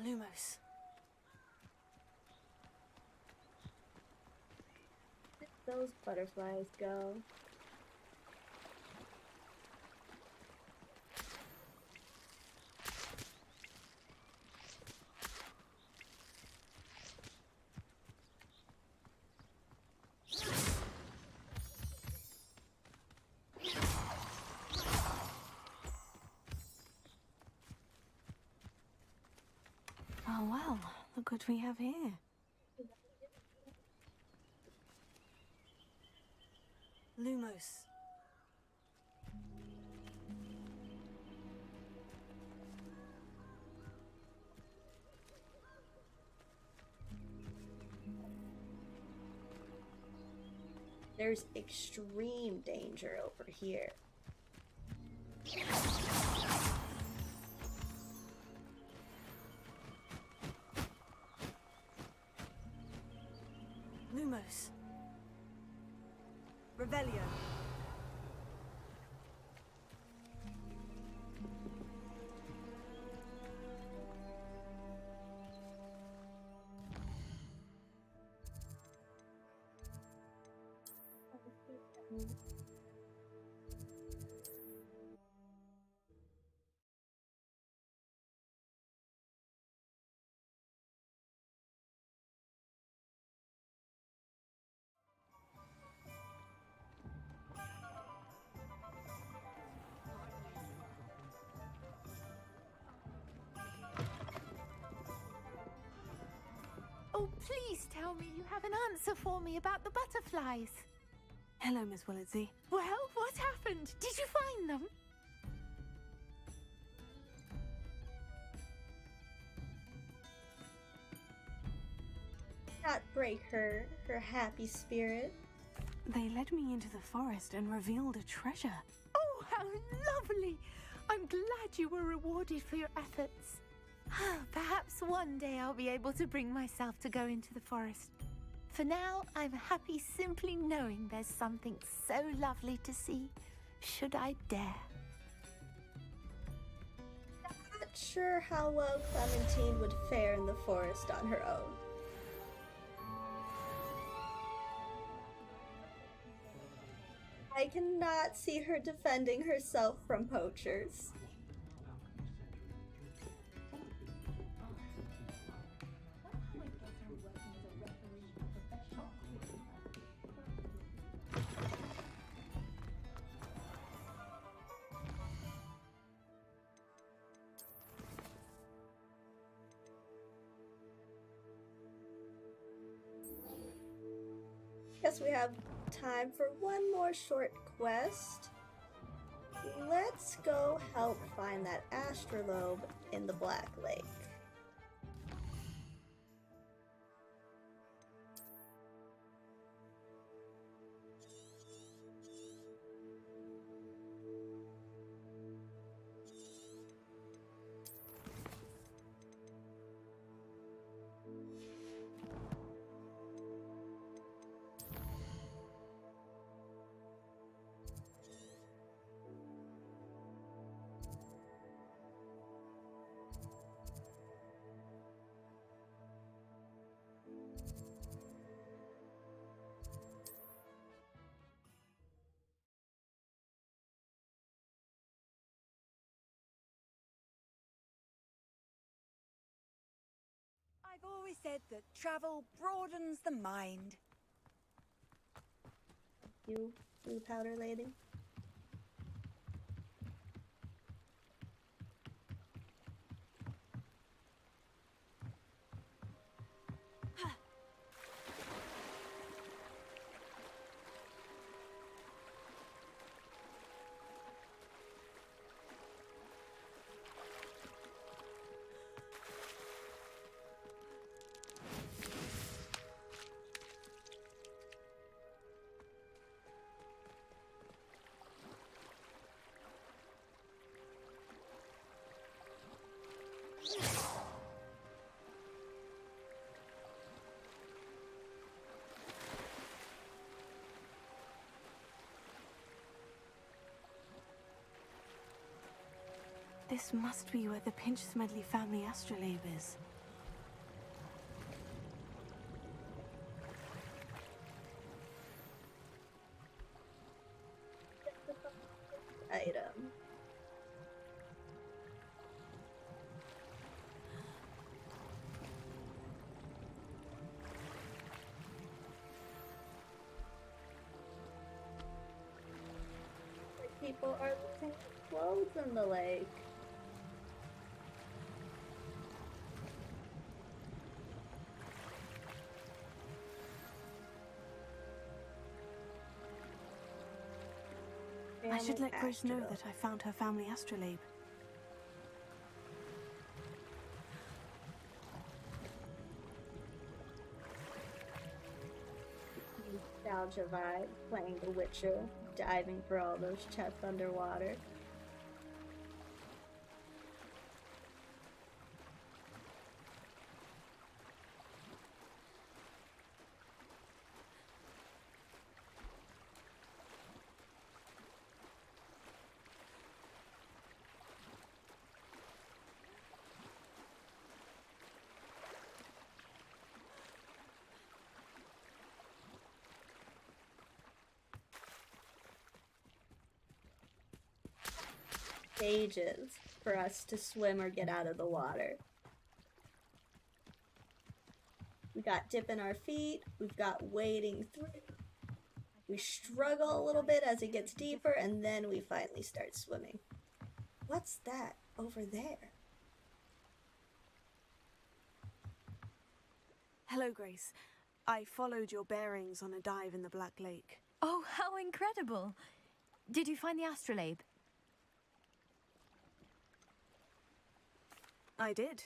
Lumos. Where'd those butterflies go? Oh well, look what we have here. Lumos. There's extreme danger over here. Lumos. Revelio. Oh, please tell me you have an answer for me about the butterflies. Hello, Miss Willitsey. Well, what happened? Did you find them? Not break her happy spirit. They led me into the forest and revealed a treasure. Oh, how lovely! I'm glad you were rewarded for your efforts. Perhaps one day I'll be able to bring myself to go into the forest. For now, I'm happy simply knowing there's something so lovely to see, should I dare. Not sure how well Clementine would fare in the forest on her own. I cannot see her defending herself from poachers. Guess we have time for one more short quest. Let's go help find that astrolabe in the Black Lake. I've always said that travel broadens the mind. You, blue powder lady. This must be where the Pinch Smedley family astrolabe is. Item. People are losing clothes in the lake. I should let Grace know that I found her family astrolabe. Nostalgia vibe, playing The Witcher, diving for all those chests underwater. Ages for us to swim or get out of the water. We got dipping our feet, we've got wading through. We struggle a little bit as it gets deeper, and then we finally start swimming. What's that over there? Hello, Grace. I followed your bearings on a dive in the Black Lake. Oh, how incredible! Did you find the astrolabe? I did,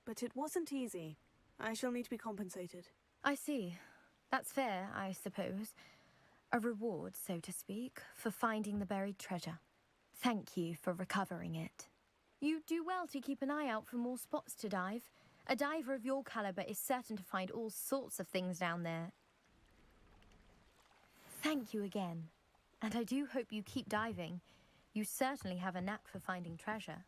but it wasn't easy. I shall need to be compensated. I see. That's fair, I suppose. A reward, so to speak, for finding the buried treasure. Thank you for recovering it. You do well to keep an eye out for more spots to dive. A diver of your caliber is certain to find all sorts of things down there. Thank you again. And I do hope you keep diving. You certainly have a knack for finding treasure.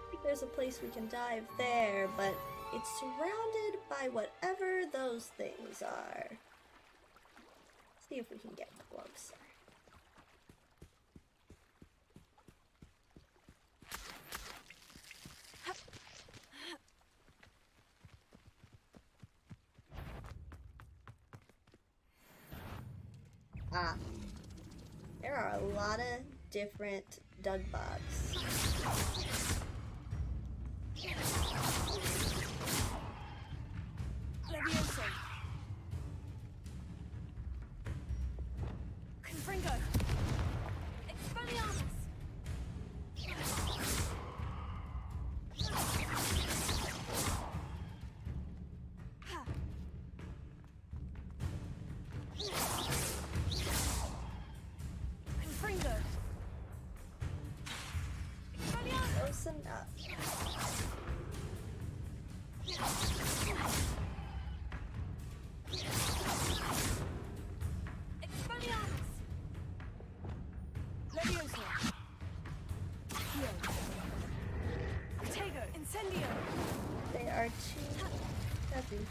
I think there's a place we can dive there, but it's surrounded by whatever those things are. See if we can get closer. Ah, there are a lot of different dug bugs. Levioso. Confringo. Expelliarmus. Confringo. Close enough. Expelliarmus. Levioso. Accio. Tego. Incendio. They are too heavy.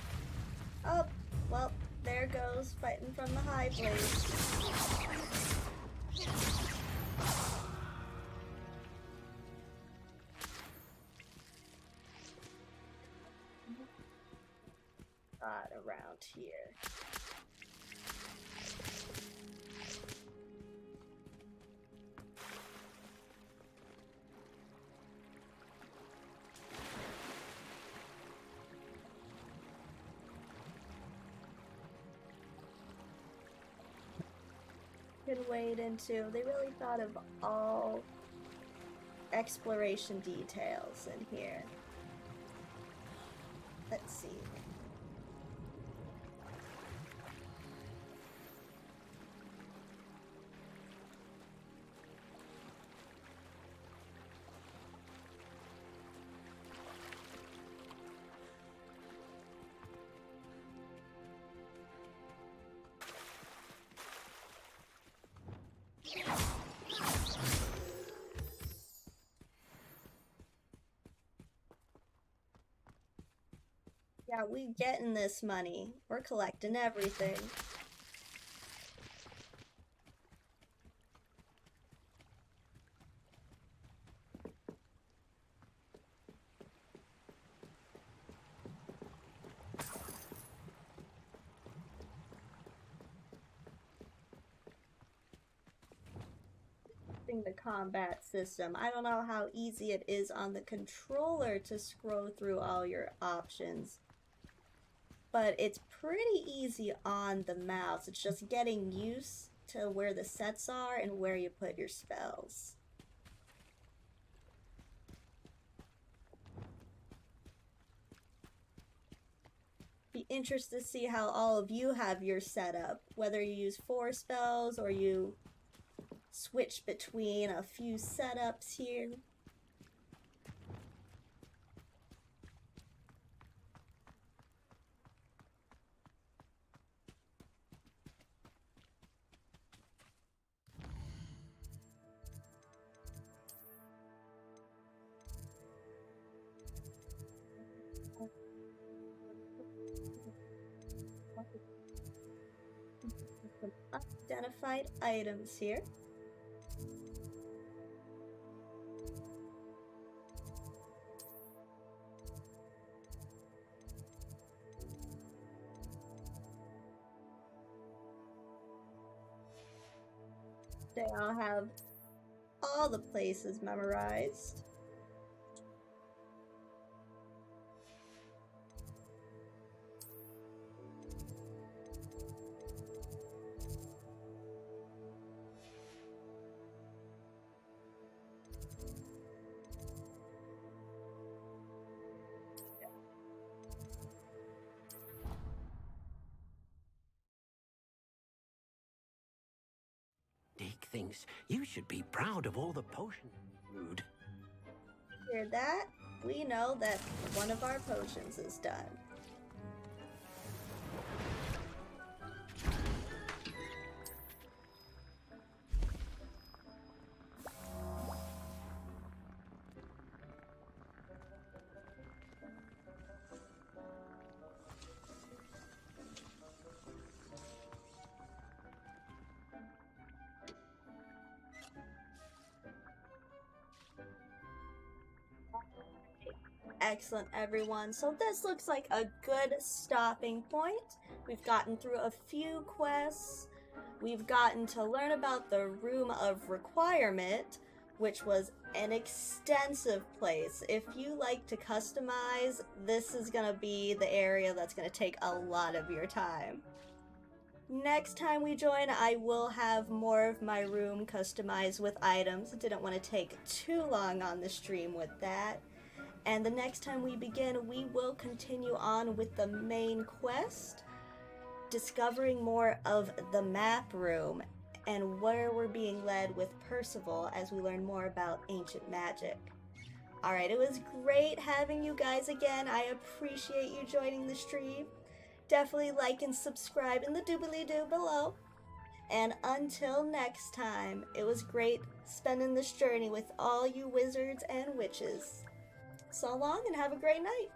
Oh, well, there goes fighting from the high place. got around here? Could wade into. They really thought of all exploration details in here. Let's see. Yeah, we getting this money. We're collecting everything. The combat system. I don't know how easy it is on the controller to scroll through all your options, but it's pretty easy on the mouse. It's just getting used to where the sets are and where you put your spells. Be interested to see how all of you have your setup, whether you use 4 spells or you switch between a few setups here. Some unidentified items here. They all have all the places memorized. Deke thinks you should be proud of all the potions brewed. Hear that? We know that one of our potions is done. Excellent, everyone. So this looks like a good stopping point. We've gotten through a few quests. We've gotten to learn about the Room of Requirement, which was an extensive place. If you like to customize, this is going to be the area that's going to take a lot of your time. Next time we join, I will have more of my room customized with items. I didn't want to take too long on the stream with that. And the next time we begin, we will continue on with the main quest, discovering more of the map room and where we're being led with Percival as we learn more about ancient magic. Alright, it was great having you guys again. I appreciate you joining the stream. Definitely like and subscribe in the doobly-doo below. And until next time, it was great spending this journey with all you wizards and witches. So long and have a great night.